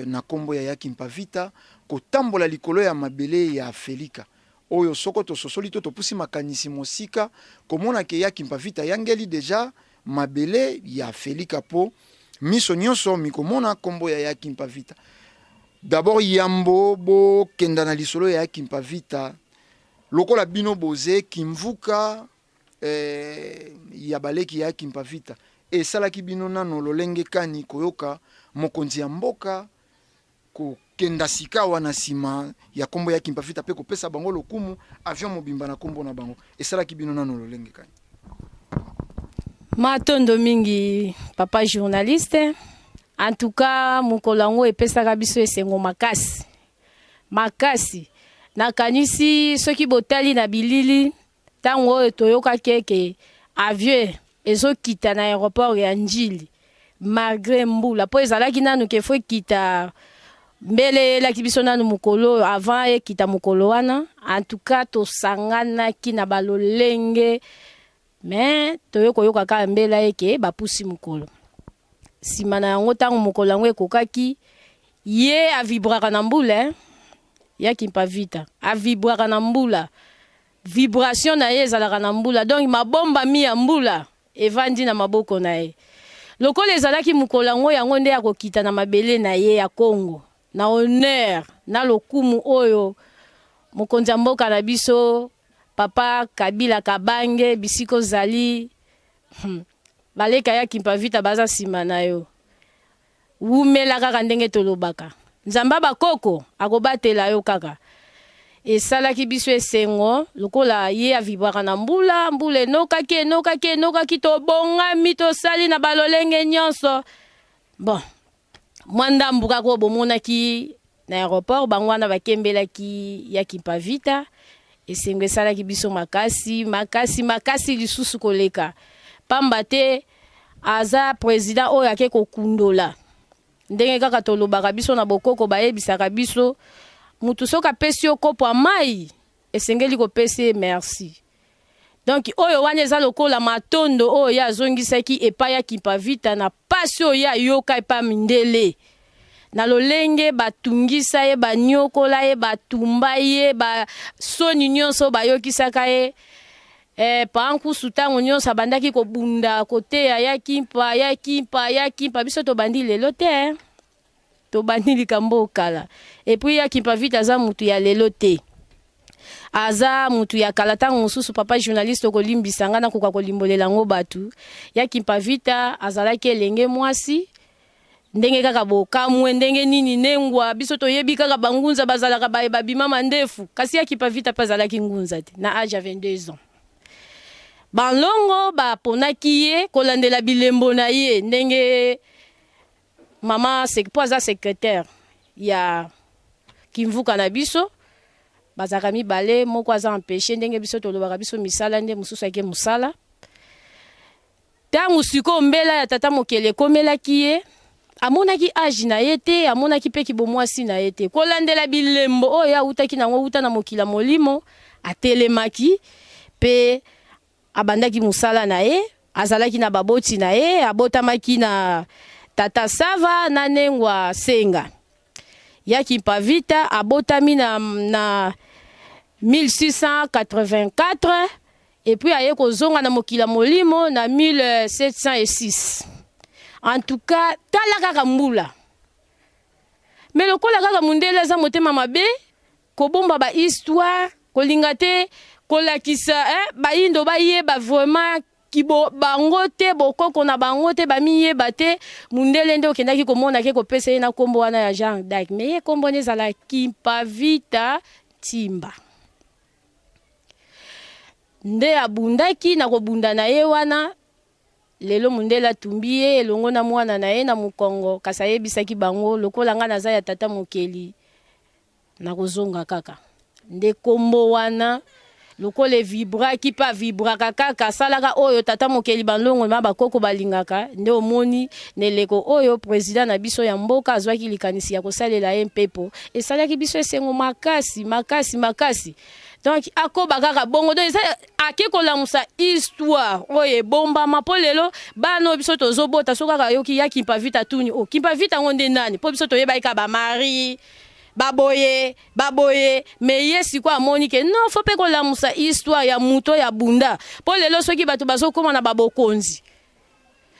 na kombo ya Yaki Mpavita kotambola likolo ya mabele ya Afelika oyo soko to sosoli to topusi makanisi mosika komona ke Yaki Mpavita yangeli deja mabele ya Afelika po miso nyonso mikomona kombo ya Yaki Mpavita d'abord yambo bo kenda na lisolo ya Yaki Mpavita lokola bino boze kimvuka ya baleki ya Yaki Mpavita esalaki bino nano lolenge kani koyoka mokonzi ya mboka ko kenda sika wana sima ya kombo ya Yaki Mpavita pe kopesa bango lokumu avion mobimba na kombo na bango esalaki bino nano lolenge kani matondo mingi papa journaliste en tout cas mukolango epesaka biso esengo makasi nakanisi soki botali na bilili tango oyo toyoka keke avion ezokita na aéroport ya Njili malgré mbula po ezalaki nanu ke fo kita mbele elaki biso nanu mukolo avant ekita mukolo wana en tout cas tosanganaki na balolenge mais toyokoyoka kaka mbela eke bapusi mukolo sima na yango ntango mukolo yango ekokaki ye avibraka na mbula Yaki Mpavita avibraka na mbula vibration na ye ezalaka na mbula donc mabomba mi ya mbula evandi na maboko na ye lokola ezalaki mukolo yango nde akokita na mabele na ye ya Congo na honneur na lokumu oyo mokonzi ya mboka na biso papa Kabila Kabange bisiko zali baleka Yaki Mpavita baza sima na yo wumela kaka ndenge tolobaka nzamba bakoko akobatela yo kaka esalaki biso esengo lokola ye avibraka na mbula enokaki tobongami tosali na balolenge nyonso bon mwanda mbuka ko bomonaki na aéroport bango wana bakembelaki Yaki Mpavita esengo esalaki biso makasi lisusu koleka pamba te aza président oyo ake kokundola ndenge kaka tolobaka biso na bokoko bayebisaka biso mutu soki apesi yo kopo ya mai esengeli kopesi merci donc oyo wana eza lokola matondo oyo ye azongisaki epai Yaki Mpavita na pasi oyo ye ayoka epai mindele na lolenge batungisa ye banyokola ye batumba ye basoni nyonso bayokisaka ye pankusu ntango nyonso abandaki kobunda koteya Yaki Mpa biso tobandi lelo te tobandi likambo okala epuis Yaki Mpavita aza mutu ya lelo te aza mutu ya kala ntango mosusu papa journaliste okolimbisa nga nakoka kolimbolela ngo batu Yaki Mpavita azalaki elenge mwasi ndenge kaka bokamwe ndenge nini nengwa biso toyebi kaka bangunza bazalaka babima mandefu kasi Yaki Mpavita mpe azalaki ngunza te na age ya 22 ans balongo baponaki ye kolandela bilembo na ye ndenge Maman po aza secrétaire ya kimvuka na biso bazaka mibale moko aza empêché ndenge biso tolobaka biso misala nde mosusu ake mosala. Ntango siko mbela ya tata mokele ekomelaki ye amonaki age na ye te, amonaki mpe kibomwasi na ye te, kolandela bilembo oyo awutaki nango wuta na mokila molimo atelemaki mpe abandaki mosala na ye, azalaki na baboti na ye, abotamaki na tata Sava na Nengwa Senga. Yaki Mpavita abotami na 1684 et puis aye kozonga na mokila molimo na 1706. En tout cas, tala kaka mbula. Mais lokola kaka mundele za motema mabe, kobomba ba histoire, kolinga te, kolakisa ba indo ba yeba vraiment kibo bango te bokoko na bango te bamiyeba te mundele nde okendaki komona ke kopesa ye na kombo wana ya Jean d'Arc. Mais ye kombo nezalaki Mpavita Timba. Nde abundaki na kobunda na ye wana lelo mundele atumbi ye elongo na mwana na ye na mokongo kasi ayebisaki bango lokola nga naza ya tata mokeli na kozonga kaka. Nde kombo wana lokola vibraki pa vibraka kaka salaka oyo tata mokeli bandongo ma bakoko balingaka nde omoni neleko oyo président na biso ya mboka azwaki likanisi ya kosalela ye mpepo esalaki biso esengo makasi makasi makasi. Donc akoba kaka bongo donc ake kolamusa histoire oye bomba mapolelo bano biso tozobota soka kaka yoki ya Mpavita tuni o Mpavita ngonde nani po biso toyeba ika ba mari baboye mais yesi kwa amoni ke non faut pe kolamusa histoire ya muto ya bunda po lelo soki bato bazokoma na babokonzi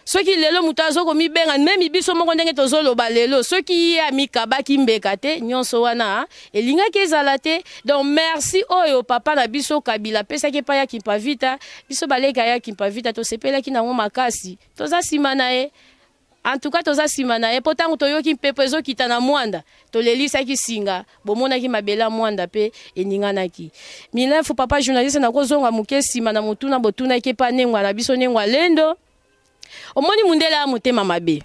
soki lelo muto azoko mibenga même biso moko ndenge tozoloba lelo soki ya mikabaki mbeka te nyonso wana elingaki ezala te. Donc merci oyo papa na biso Kabila pesaki pa ya Mpavita biso baleka ya Mpavita tosepelaki nango makasi toza sima na ye. En tout cas toza sima na ye potango toyoki mpepo ezokita na mwanda tolelisaki singa bomonaki mabela mwanda pe eninganaki. Milefu papa journaliste na kozonga muke sima na mutuna botunaki pa Nengwa na biso Nengwa Lendo omoni mundele ya motema mabe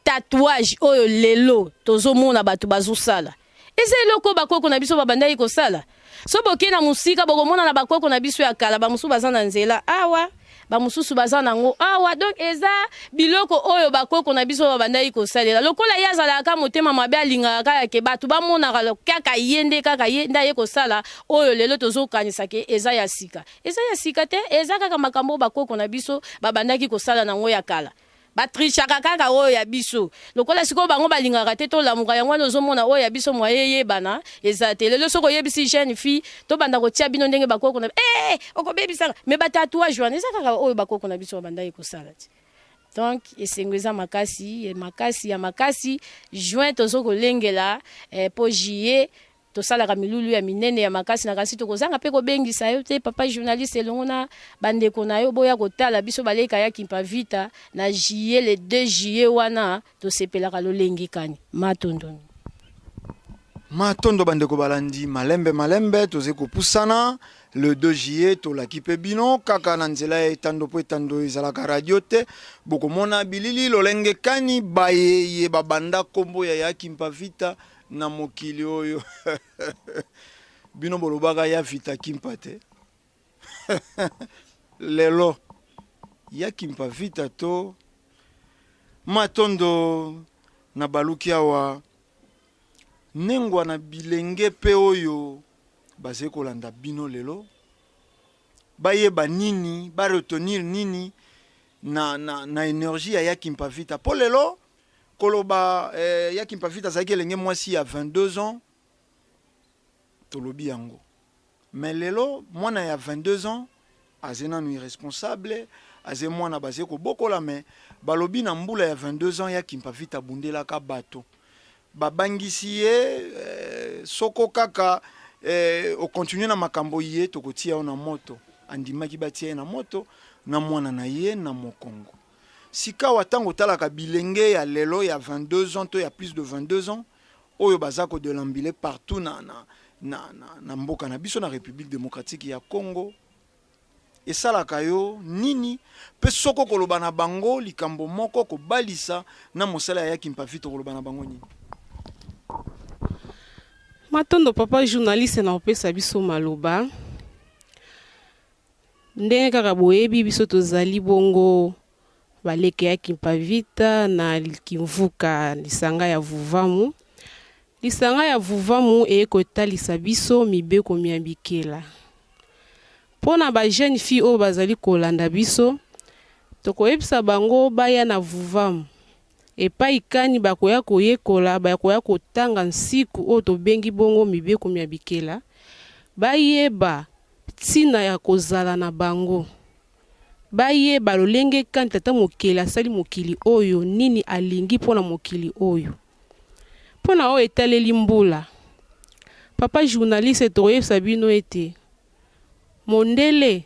tatouage oyo lelo tozomona bato bazosala eza eloko bakoko na biso babandaki kosala so boke na musika bokomona na bakoko na biso ya kala bamusu baza na nzela awa bamususu baza nango awa. Donc eza biloko oyo bakoko na biso babandaki kosalela lokola ye azalaka motema mabe alingaka yake bato bamonaka kaka yende kaka ye nda ye kosala oyo lelo tozokanisa ke eza ya sika te eza kaka makambo bakoko na biso babandaki kosala nango ya kala batrishaka kaka oyo ya biso lokola siko bango balingaka te tolamuka yango wana ozomona oyo ya biso mwa yeyebana eza te lelo soko oyebisi jeune fille tobanda kotia bino ndenge bakoko na okobebisaka me batatouage wana eza kaka oyo bakoko na biso babandaki kosala te. Donc esengo eza makasi ya makasi juin tozokolengela po juillet tosalaka milulu ya minene ya makasi na kasi tokozanga pe kobengisa yo te papa journaliste elongo na bandeko na yo boya kotala biso baleka ya Mpavita na juillet le 2 juillet wana tosepelaka lolengikani matondo bandeko balandi malembe toze kopusana le 2 juillet tolaki pe bino kaka na nzela ya etando po etando ezalaka radio te bokomona bilili lolengekani bayeye babanda kombo ya Mpavita na mokili oyo bino bolobaka ya Vita Kimpa te lelo ya Mpavita to matondo na baluki awa Nengwa na bilenge pe oyo baze kolanda bino lelo bayeba nini ba retenir nini na énergie ya Mpavita po lelo koloba ya Mpavita zaki elenge mwasi ya 22 ans tolobi yango mais lelo mwana ya 22 ans azena nu irresponsable aze mwana baze ko bokola mais balobi na mbula ya 22 ans ya Mpavita bundelaka bato babangisi ye soko kaka o continue na makambo ye tokotia na moto andimaki batia na moto na mwana na ye na mokongo sika watango talaka bilenge ya lelo ya 22 ans to ya plus de 22 ans oyo bazako de l'ambile partout na mboka na biso na République démocratique ya Congo esalaka yo nini pe soko koloba na bango likambo moko kobalisa na mosala ya Kimpavita koloba na bango nini? Matondo papa journaliste na opesa biso maloba ndenge kaka boyebi biso tozali bongo baleke ya Kimpavita na Kimvuka lisanga ya Vuvamu. Lisanga ya Vuvamu ekotalisa biso mibeko miambikela. Pona ba jeune fille o bazali kolanda biso tokoyebisa bango baya na Vuvamu. Epai kani bakoya koyekola bakoya kotanga nsiku o tobengi bongo mibeko miambikela. Bayeba tina ya kozala na bango. Bayeba lolenge kani tata mokili asali mokili oyo nini alingi pona mokili oyo. Pona o etaleli mbula. Papa journaliste toyebisa bino ete mondele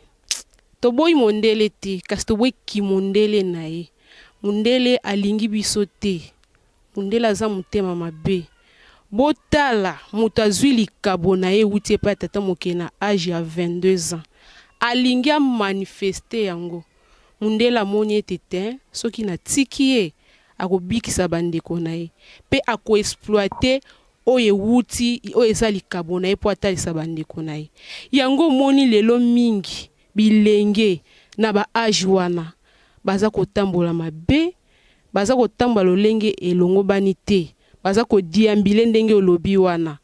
toboyi mondele te kasi toboyi ki mondele na ye. Mondele alingi biso te. Mondele aza mutema mabe. Botala mutu azwi likabo na ye wuti epai tata mokili na age ya 22 ans. Alingi manifeste yango. Mondele amoni ete te soki na tiki ye akobikisa bandeko na ye. Pe ako exploiter oye wuti oye eza likabo na ye po atalisa bandeko na ye. Yango moni lelo mingi bilenge na ba age wana baza kotambola mabe, baza kotambola lolenge elongo bani te, baza kodiambile ndenge olobi wana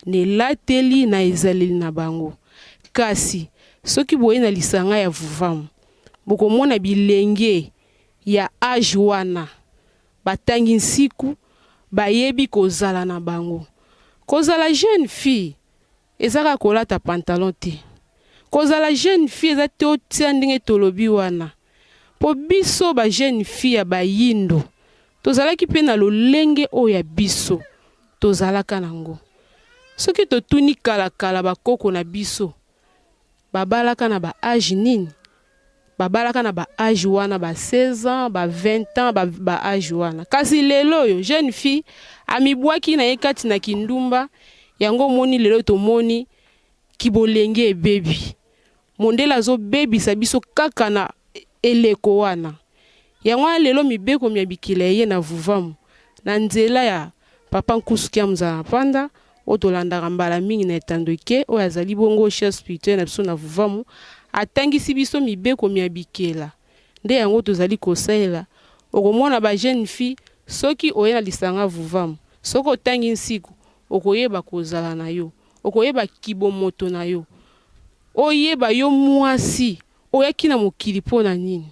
nelateli na ezaleli na bango. Kasi soki boye na lisanga ya Vuvamu bokomona bilenge ya age wana batangi nsiku bayebi kozala na bango. Kozala jeune fille ezaka kolata pantalon te. Kozala jeune fille eza te otia ndenge tolobi wana. Po biso ba jeune fille ya bayindo tozalaki pe na lolenge oyo ya biso tozalaka nango. Soki totuni kala bakoko na biso babalaka na ba age nini? Babalaka na ba age wana ba 16 ans, ba 20 ans, ba age wana. Kasi lelo yo jeune fille amibwaki na yekati na kindumba yango moni lelo to moni kibolenge baby. Mondela zo baby sabiso kaka na eleko wana. Yango lelo mibeko miabikila ye na Vuvamu. Na nzela ya papa Nkusukia Mzana Panda otolandaka mbala mingi na etandoke oyo azali bongo chef spirituel na biso na Vuvamu. Atangisi biso mibeko miabikela. Nde yango tozali kosalela. Okomona ba jeune fille soki oye na lisanga Vuvamu. Soko tangi nsiku okoyeba kozala na yo. Okoyeba kibomoto na yo. Oyeba yo mwasi oyaki na mokili pona nini.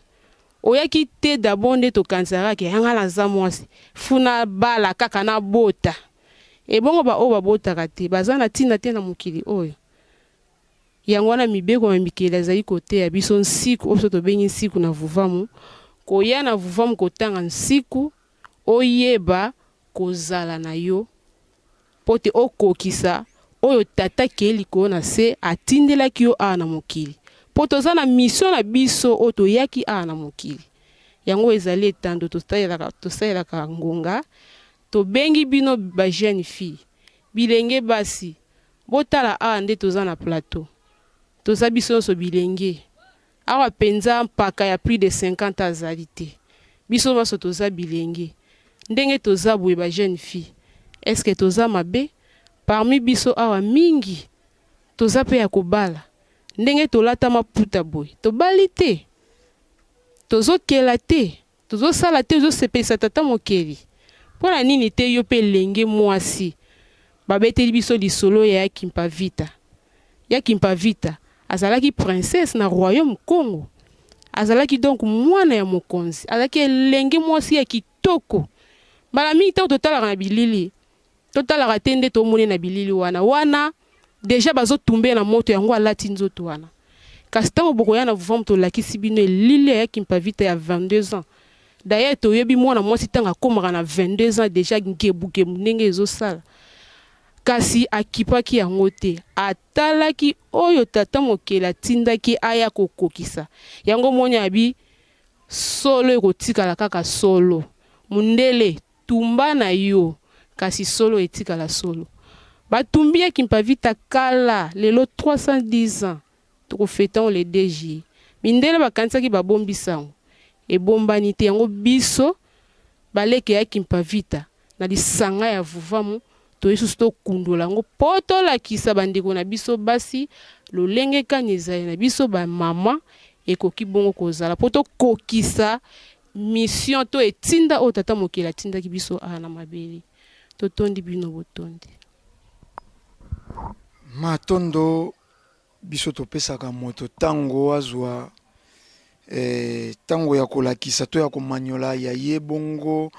Oyaki te dabonde to kansaraki yanga na za mwasi. Funa bala kaka na bota. Ebongo ba o ba bota kate bazana tina te na mokili oyo. Yango wana mibeko mambikela zali kote ya biso nsiku oso to bengi nsiku na Vuvamu. Koya na Vuvamu kotanga nsiku oyeba kozala na yo. Pote okokisa oyo tata keli ko na se atindelaki yo a na mokili. Poto za na mission na biso oto yaki a na mokili. Yango ezali etando tosalelaka ngonga. To bengi bino ba jeune fille. Bilenge basi. Botala a nde toza na plateau. Toza biso so bilenge. Awa penza mpaka ya plus de 50 azali te. Biso baso toza bilenge. Ndenge toza boye ba jeune fille. Est-ce que toza mabe? Parmi biso awa mingi toza pe ya kobala. Ndenge tolata maputa boy. Tobali te. Tozo kela te. Tozo sala te. Tozo sepesa tata mokeli. Pona nini te yo pe lenge mwasi. Babeteli biso lisolo ya Kimpavita. Ya Kimpavita. Azalaki princesse na royaume Congo. Azalaki donc mwana ya mokonzi. Azalaki lenge mwasi ya kitoko. Bala mingi ta totalaka na bilili. Totalaka te nde tomone na bilili wana. Wana deja bazo tumbe na moto yango alati nzoto wana. Kasi tango bokoya na Vuvamu tolakisi bino elili ya Kimpavita ya 22 ans. D'ailleurs toyebi mwana mwasi tanga komaka na 22 ans deja ngebuke ndenge ezosala. Kasi akipaki yango te. Atalaki oyo tata mokeli atindaki aya kokokisa. Yango moni abi solo ekotikala kaka solo. Mundele tumba na yo kasi solo etikala solo. Batumbi ya Kimpavita kala lelo 310 ans. Toko fêtons les DG. mindele bakanisaki babombisango ebombani te yango biso baleke ya Kimpavita na lisanga ya vuvamu to lisusu tokundola yango po tolakisa bandeko na biso basi lolenge kani ezali na biso bamama ekoki bongo kozala po tokokisa mission to etinda oyo tata mokili atindaki biso awa na mabele totondi bino botondi matondo biso topesaka moto tango azwa tango ya kolakisa to ya komanyola ya ye bongo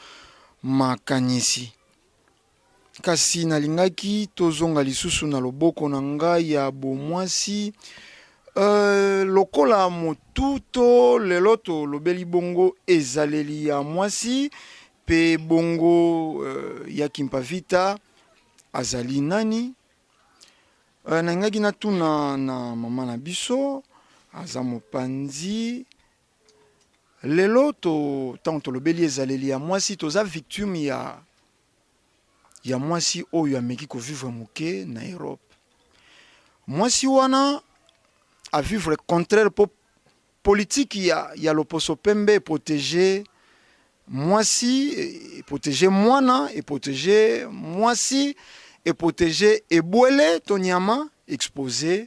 makanisi kasi nalingaki tozonga lisusu na loboko na ngai ya bomwasi lokola motuto lelo to lobeli bongo ezaleli ya mwasi pe bongo ya Kimpavita azali nani nangaki natuna na mama na biso aza mopanzi lelo to tango tolobeli ezaleli ya mwasi toza victime ya mwasi oyo ameki kovivre moke na Europe. Mwasi wana a vivre contraire po politique ya loposo pembe protéger mwasi protéger mwana et protéger mwasi et protéger ebwele tonyama exposer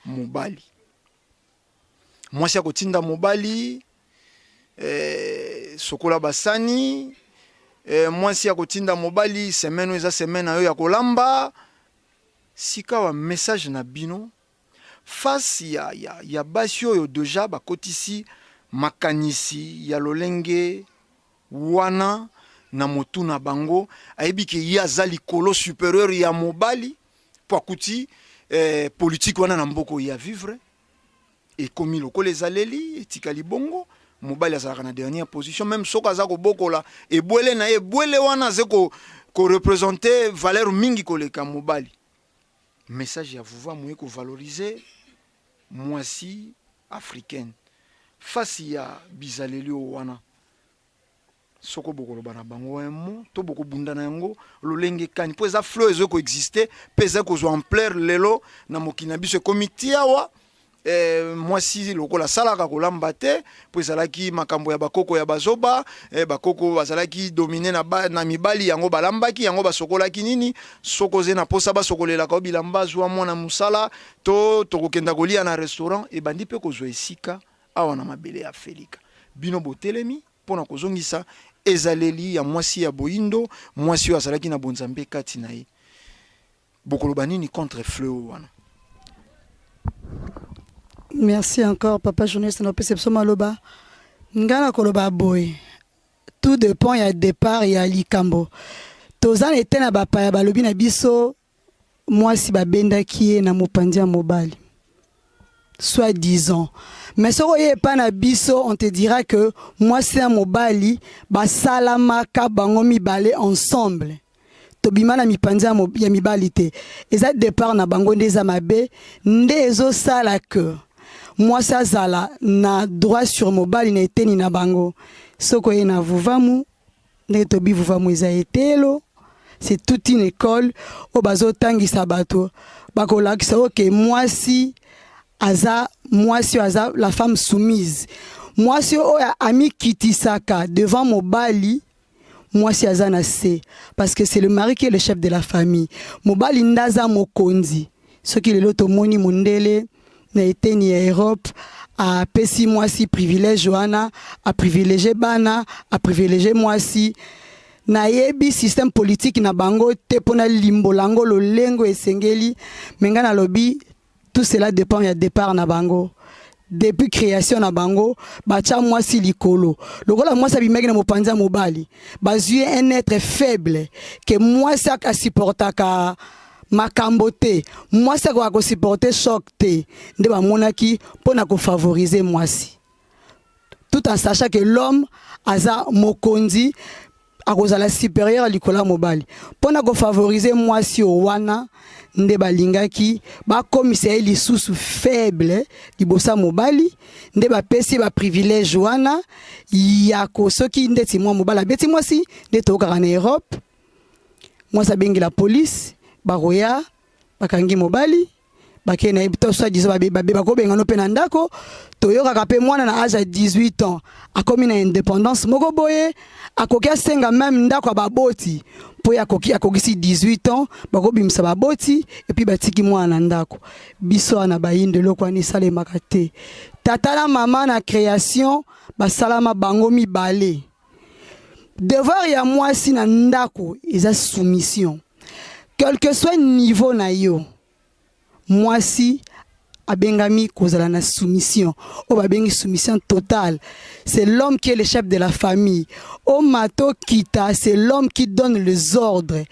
mobali. Mwasi akotinda mobali sokola basani mwasi akotinda mobali semaine eza semaine ayo ya kolamba sika wa message na bino face ya basi oyo deja bakotisi makanisi ya lolenge wana na motu na bango ayebi ke ye aza likolo supérieur ya mobali po akuti politique wana na mboko ya vivre ekomi lokola ezaleli etikali bongo mobali azalaka na dernière position même soko aza kobokola ebwele na ye ebwele wana aze ko représenter valeur mingi koleka mobali. Message ya vuvamu eko valoriser mwasi africaine face ya bizaleli wana soko bokolo bana bango emo to boko bunda na yango lolenge kani po eza fleur ezo ko exister peza ko zo ampleur lelo na mokina biso komiti awa mwasi lokola salaka kolamba te po ezalaki makambo ya bakoko ya bazoba bakoko bazalaki domine na mibali yango balambaki yango basokolaki nini soko ze na posa basokolela ka bilamba zwa mwana musala to tokokenda kolia na restaurant e bandi pe kozwa esika awa na mabele ya Felika bino botelemi pona kozongisa ezaleli ya mwasi ya boindo mwasi oyo azalaki na bonzambe kati na ye bokoloba nini contre fleu wana. Merci encore, papa journaliste. Na perception maloba. Ngana koloba boy. Tout dépend ya départ ya likambo. Tozana était na bapa ya balobi na biso mwasi babenda kié na mopandia mobali. Soit disant. Mais si on n'est pas na biso, on te dira que mwasi na mobali ba salama ka bango mi balé ensemble. Tobima na mipandia ya mibali te. Eza départ na bango ndeza mabe ndezo sala que moi ça zala na droit sur mobile na eteni na bango soko ye na vuvamu ne tobi vuvamu eza etelo c'est toute une école o bazo tangisa bato bakolakisa oke mwasi aza la femme soumise mwasi o ami kitisaka devant mobali mwasi aza na se parce que c'est le mari qui est le chef de la famille mobali ndaza mokonzi soki lelo tomoni mondele na eteni ya Europe a pesi mwasi privilège wana a privilégié bana a privilégié mwasi na yebi système politique na bango te pona limbolango lolengo esengeli menga na lobi tout cela dépend ya départ na bango depuis création na bango bacha mwasi likolo lokola mwasi abimaki na mopanza mobali bazui un être faible que mwasi a supportaka makambo te mwasi ko supporter choc te nde ba monaki pona ko favoriser mwasi tout en sachant que l'homme aza mokonzi akozala supérieur likola mobali pona ko favoriser mwasi o wana nde balingaki ba commissaire lisusu faible libosa mobali nde ba pesi ba privilège wana ya ko soki ndeti mwa mobala beti mwasi nde tokaka na Europe mwasi bengi la police baroya bakangi mobali bake na to soit disant bako bengano pe na ndako toyoka ka pe mwana na âge à 18 ans akomi na indépendance moko boye akoki asenga même ndako baboti po ya akokisi 18 ans bako bimisa baboti et puis batiki mwana na ndako biso na bayinde lokwa ni salemaka te tata na mama na création basalama bango mibale devoir ya mwasi na ndako eza soumission quel que soit niveau na yo mwasi abengami kozala na soumission o babengi soumission totale c'est l'homme qui est le chef de la famille o mato kita c'est l'homme qui donne les ordres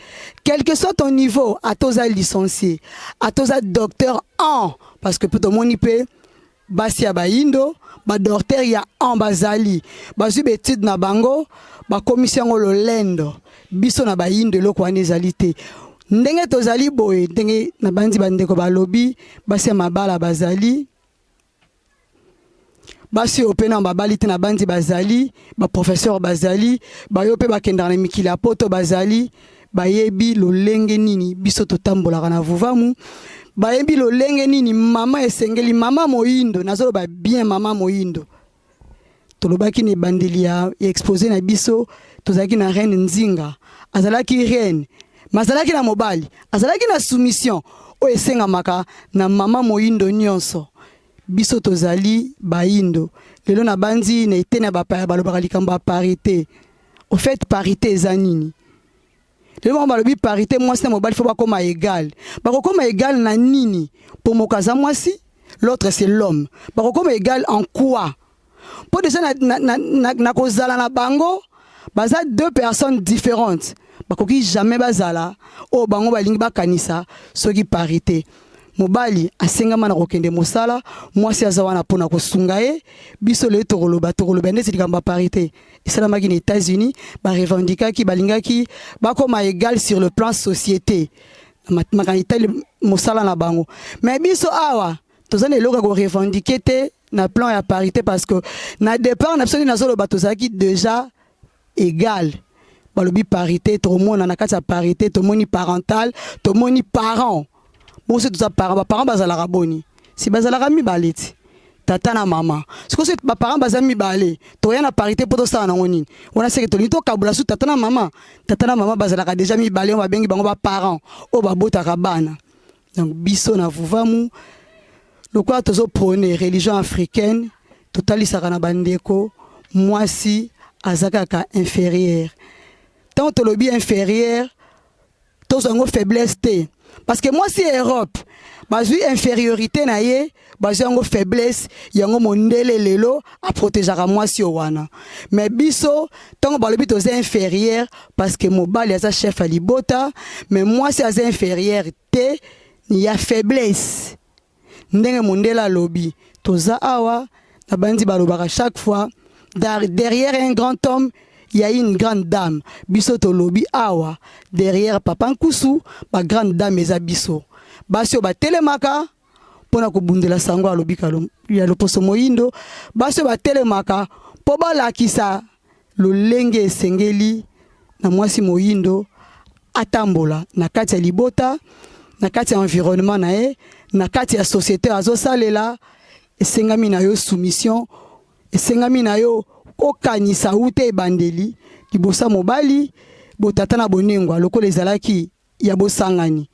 quel que soit ton niveau atoza licencié atoza docteur en parce que pour tout le monde peut basi ya baindo ba docteur ya en bazali bazu betide na bango ba commission ngolo lendo biso na baindo loko anezali te ndenge tozali boye ndenge na bandi bandeko balobi basi mabala bazali basi opena babali te na bandi bazali ba professeur bazali ba yope bakenda na mikili ya poto bazali bayebi lolenge nini biso totambolaka na vuvamu bayebi lolenge nini mama esengeli mama moyindo nazolo ba bien mama moyindo tolobaki ni bandeli ya exposé na biso tozaki na reine nzinga azalaki reine mazalaki na mobali azalaki na soumission o esenga maka na mama moyindo nyonso biso tozali baindo lelo na bandi na etena bapaya balobaka likambo ya parité au fait parité eza nini lelo balobi parité mwasi na mobali fo bakoma égal bakokoma égal na nini pour mokaza mwasi l'autre c'est l'homme bakokoma égal en quoi pour déjà na kozala na bango baza deux personnes différentes bakoki jamais bazala o bango balingi bakanisa soki parité mobali asengama na kokende mosala mwasi azawana pona kosunga ye biso le tokoloba ndeti likamba parité esalamaki na États-Unis ba revendikaki balingaki bakoma égal sur le plan société makanita mosala na bango mais biso awa tozana eloka ko revendiquer te na plan ya parité parce que na départ na biso nazolo batozaki déjà égal balobi parité to mona na kati ya parité to moni parental to moni parent bon c'est tout ça parent bazala boni si bazala mibale ti tata na mama siko c'est parent bazala mibale to ya na parité poto sa na ngoni on sait que to lito kabula su tata na mama bazala déjà mibale on ba bengi bango ba parent o ba botaka bana donc biso na vuvamu le quoi tozo prôner religion africaine totalisaka na bandeko mwasi azakaka inférieur tant to lobby inférieur to zango faiblesse te parce que moi si Europe bazui infériorité na ye bazui yango faiblesse yango mondele lelo a protéger moi si wana mais biso tant balobi to inférieur parce que mobali aza chef ali bota mais moi si aza inférieur te ni ya faiblesse ndenge mondela lobby toza awa na bandi balobaka chaque fois derrière un grand homme il y a une grande dame biso to lobby awa derrière papa nkusu ba grande dame eza biso basio ba telemaka pona ko bundela sango alobi kalo ya loposo moyindo basio ba telemaka po balakisa lolenge esengeli na mwasi moyindo atambola na kati ya libota na kati ya environnement na ye na kati ya société azosalela esengami na yo soumission esengami na yo okanisa ute ebandeli libosa mobali botata na bonengwa lokola ezalaki ya bosangani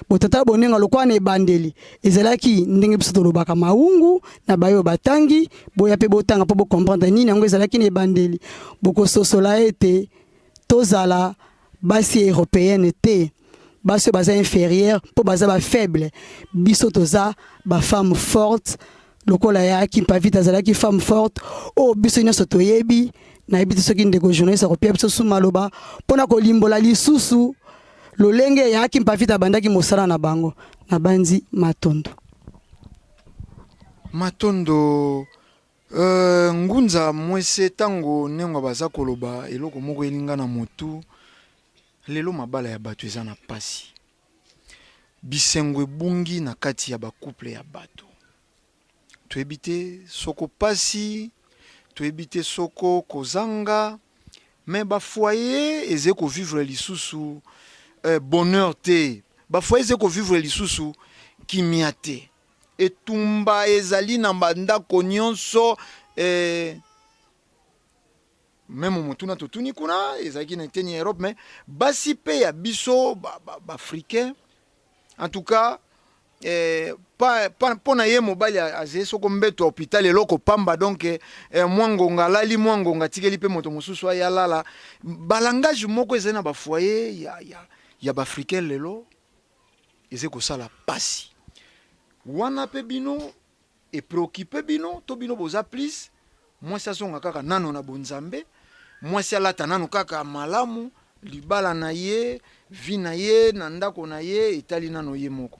botata bonengwa lokola na ebandeli ezalaki ndenge biso tolobaka maungu na bayo batangi boya pe botanga po comprendre nini yango ezalaki na ebandeli bokososola ete tozala basi européenne te basi baza inférieur po baza ba faible biso toza ba femme forte lokola ya Kimpavita azalaki femme forte o biso nyonso toyebi na yebi soki ndeko journaliste akopia biso sumaloba pona kolimbola lisusu lolenge ya Kimpavita bandaki mosala na bango na banzi matondo ngunza mwese tango nengo baza koloba eloko moko elinga na motu lelo mabala ya bato eza na pasi bisengo ebungi na kati ya bakouple ya bato to ebite soko pasi to ebite soko kozanga mais ba foyer eze ko vivre lisusu bonheur te ba foyer eze ko vivre lisusu kimia te etumba ezali na bandako nyonso même motuna totuni kuna ezalaki na eteni ya Europe mais basi pe ya biso africain en tout cas pona ye mobali azali soko mbeto hôpital eloko pamba donc mwangonga lali mwangonga tikeli pe moto mosusu ayalala balangage moko ezali na bafoyer ya baafricain lelo ezali kosala pasi wana pe bino epreocupe bino to bino boza plus mwasi azonga kaka nano na bonzambe mwasi alata nano kaka malamu libala na ye vi na ye na ndako na ye etali nano ye moko.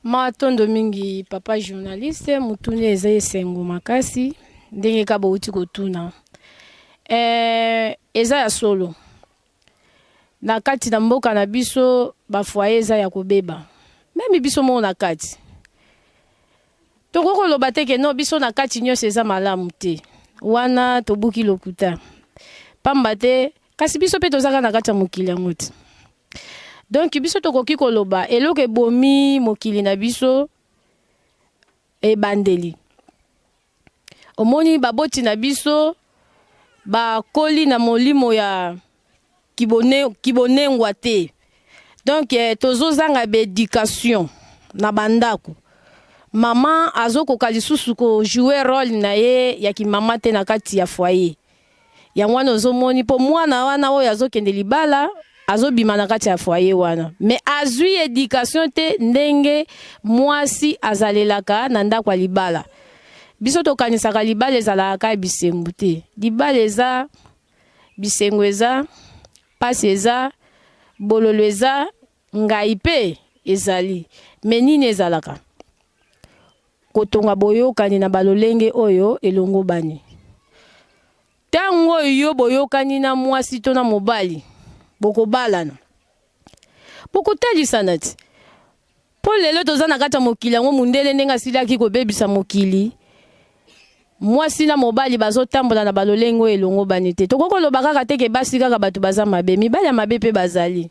Matondo mingi papa journaliste mutuni eza esengo makasi ndenge ka bauti kotuna eza ya solo na kati na mboka na biso bafoye eza ya kobeba meme biso mo na kati tokoko loba te ke no biso na kati nyonso eza malamu te wana tobuki lokuta pamba te kasi biso pe tozaka na kati ya mokili yango te donc biso tokoki koloba eloko ebomi mokili na biso ebandeli omoni baboti na biso bakoli na molimo ya kibonengwa te donc tozozanga baéducation na bandako mama azokoka lisusu kojouer role na ye ya kimama te na kati ya foyer yango wana ozomoni mpo mwana wana oyo azokende libala azobima na kati ya foyer wana mais azwi éducation te ndenge mwasi azalelaka na ndako ya libala biso tokanisaka libala ezalaka bisengo te libala eza bisengo eza pasi eza bololo eza ngai pe ezali mais nini ezalaka kotonga boyokani na balolenge oyo elongo bani tango yo boyokani na mwasi to na mobali bokobalana bokotelisana ti po lelo toza na kati ya mokili yango mundele ndenge asilaki kobebisa mokili mwasi na mobali bazotambola na balolenge oyo elongo bani te tokokoloba kaka te ke basi kaka bato baza mabe mibali ya mabe mpe bazali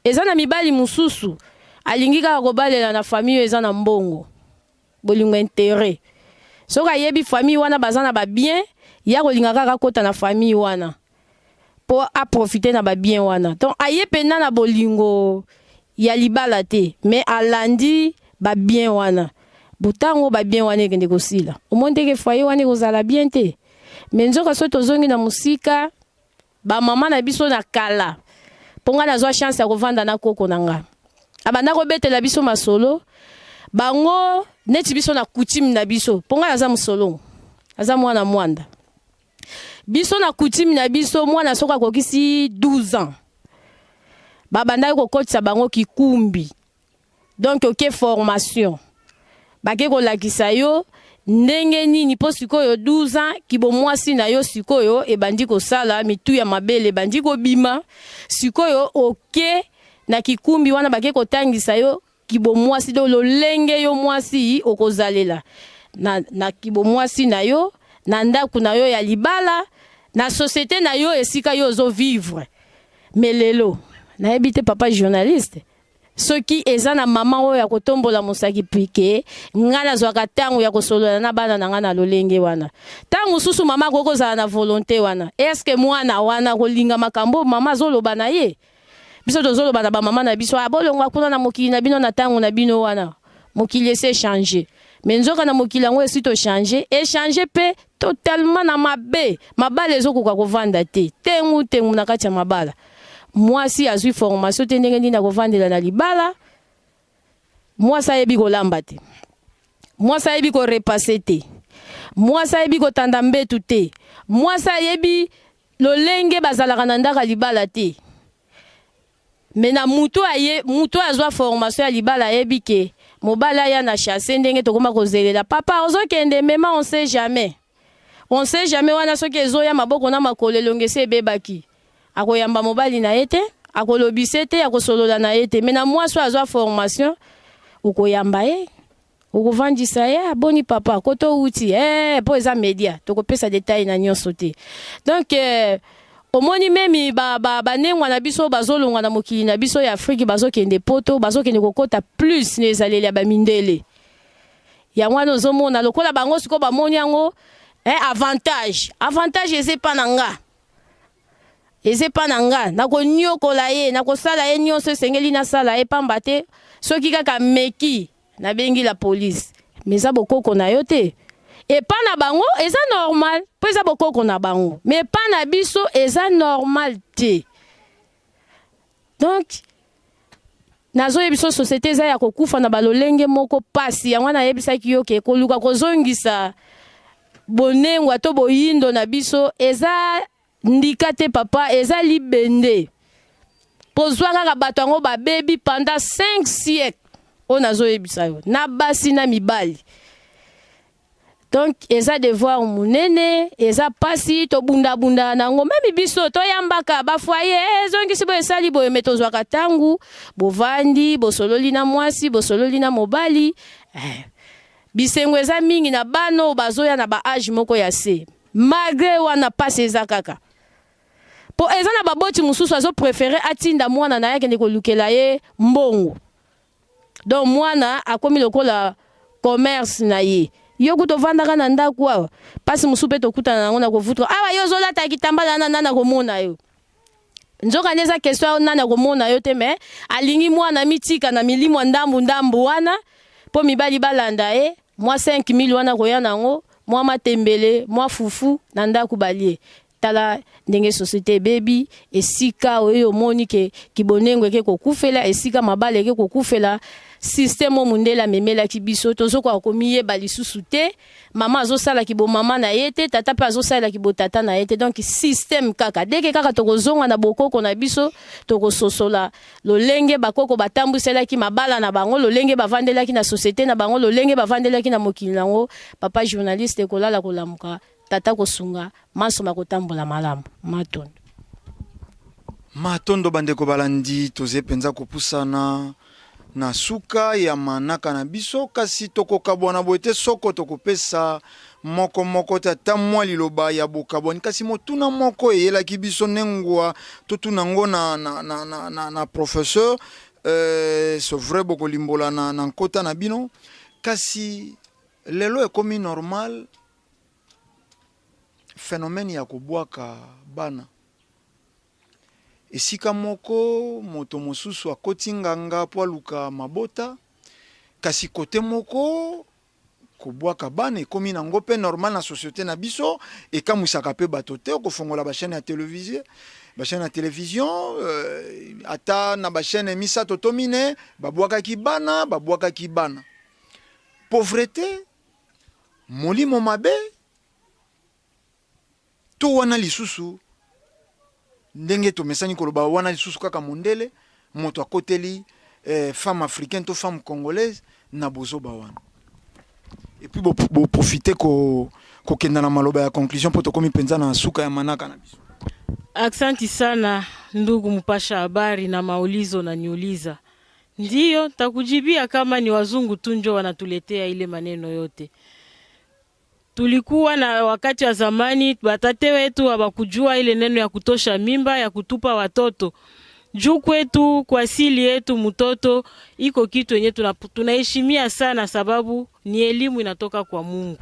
eza na mibali mosusu alingi kaka kobalela na famille eza na mbongo bolingo intérêt soki ayebi famille wana baza na babien ya kolinga kaka kota na famille wana po aprofite na babien wana donc aye pena na bolingo ya libala te mais alandi babien wana butango babien wana ekende kosila omoni teke foyer wana ekozala bien te mais nzoka so tozongi na musika bamama na biso na kala mpo nga nazwa chance ya kovanda na koko na nga abanda kobetela biso masolo bango neti biso na coutume na biso mpo nga naza musolo aza mwana mwanda biso na coutume na biso mwana soki akokisi 12 ans babandaki kokotisa bango kikumbi donc oke formation bake kolakisa yo ndenge nini mpo sikoyo 12 ans kibo mwasi na yo sikoyo ebandi kosala mitu ya mabele ebandi kobima sikoyo oke na kikumbi wana bake kotangisa yo kibo mwasi do lolenge yo mwasi okozalela na kibo mwasi na yo na ndako na yo ya libala na société na yo esika yo ozo vivre mais lelo nayebi te papa journaliste soki eza na mama oyo ya kotombola mosaki pike nga nazwaka ntango ya kosolola na bana na nga na lolenge wana ntango susu mama akokozala na volonté wana eske mwana wana kolinga makambo mama azoloba na ye biso tozoloba na bamama na biso abolongwa kuna na mokili na bino na ntango na bino wana mokili ese change mais nzoka na mokili yango esi tochange echange mpe totalement na mabe mabala ezokoka kovanda te tengu na kati ya mabala mwasi azwi formation te ndenge nini akovandela na libala mwasi ayebi kolamba te mwasi ayebi korepase te mwasi ayebi kotanda mbetu te mwasi ayebi lolenge bazalaka na ndaka libala te mais na mutu azwa formation ya libala ayebi ke mobala ya na chasse ndenge tokoma kozelela papa ozokende mema on sait jamais wana soki ezoya maboko na makolo elongesi ebebaki akoyamba mobali na ye te akolobise te akosolola na ye te mais na mwasi azwa formation ukoyamba ye ukovandisa ye aboni papa koto uti po eza media tokopesa detail na nyonso te donc omoni memi banengwa na biso bazolongwa na mokili na biso ya Afrique bazokende poto bazokende kokota plus na ezaleli ya bamindele ya mwana ozomona lokola bango siko bamoni yango avantage ezepa na nga nakonyokola ye nakosala ye nyonso esengeli nasala ye pamba te soki kaka meki nabengi la police mais eza bokoko na yo te epa na bango eza normal po eza bokoko na bango mais epa na biso eza normal te. Donc nazoyebi biso société eza ya kokufa na balolenge moko pasi yango nayebisaki yo ke koluka kozongisa bonengwa to boyindo na biso eza ndika te papa eza libende pozwa kaka bato yango babebi pendant 5 siècles o nazoyebisa yo na basi na mibali. Donc eza devoir munene eza pasi to bunda nango memi biso to yambaka ba foyer ezongisi bo esali bo emetozwa katangu bovandi bosololi na mwasi bosololi na mobali bisengo eza mingi na bano bazoya na ba age moko ya se malgré wana pasi eza kaka po eza na baboti mususu azo préférer atinda mwana na yake ndeko lukela ye mbongo. Donc mwana akomi lokola commerce na ye yo kutovandaka na ndako awa pasi musupe tokutana nango na kovutra awa yo zolata kitambala nana komona yo nzoka neza question nana komona yo te mais alingi mwana mitika na milimo ndambu wana po mibali balanda mwa 5000 wana koya nango mwa matembele mwa fufu na ndako balie tala ndenge société baby esika oyo moni ke kibonengo ke kokufela esika mabale ke kokufela système mundela memela kibiso tozo kwa komiye balisusu te mama azosala kibo mama na yete tata pe azosala kibo tata na yete donc système kaka deke kaka tokozonga na bokoko na biso tokososola lolenge bakoko batambusela ki mabala na bango lolenge bavandela ki na société na bango lolenge bavandela ki na mokili nango papa journaliste kolala kolamuka tata kosunga maso makotambola malamu matondo bandeko balandi toze penza kopusana na suka ya manaka na biso kasi tokokabwana boete soko tokopesa moko tata mwa liloba ya bokabwani kasi motuna moko eyelaki biso nengwa totuna ngo na professeur c'est vrai bokolimbola na nkota na bino kasi lelo ekomi normal phénomène ya kobwaka bana esika moko moto mosusu akoti nganga po aluka mabota kasi kote moko kobwaka bana ekomi nango pe normal na société na biso ekamwisaka pe bato te kofongola bachaîne ya télévision ata na bachaîne misato to mine babwakaki bana pauvreté molimo mabe to wana lisusu ndenge to mesani koloba wana lisusu kaka mondele moto akoteli femme africaine to femme congolaise na bozoba wana et puis bo profiter ko kenda na maloba ya conclusion poto komi penza na suka ya manaka na biso. Aksanti sana ndugu mpasha habari na maulizo na niuliza. Ndiyo takujibia kama ni wazungu tunjo wanatuletea ile maneno yote. Tulikuwa na wakati wa zamani batate wetu hawakujua ile neno ya kutosha mimba ya kutupa watoto. Juu kwetu kwa asili yetu mtoto iko kitu yenye tunaheshimia sana sababu ni elimu inatoka kwa Mungu.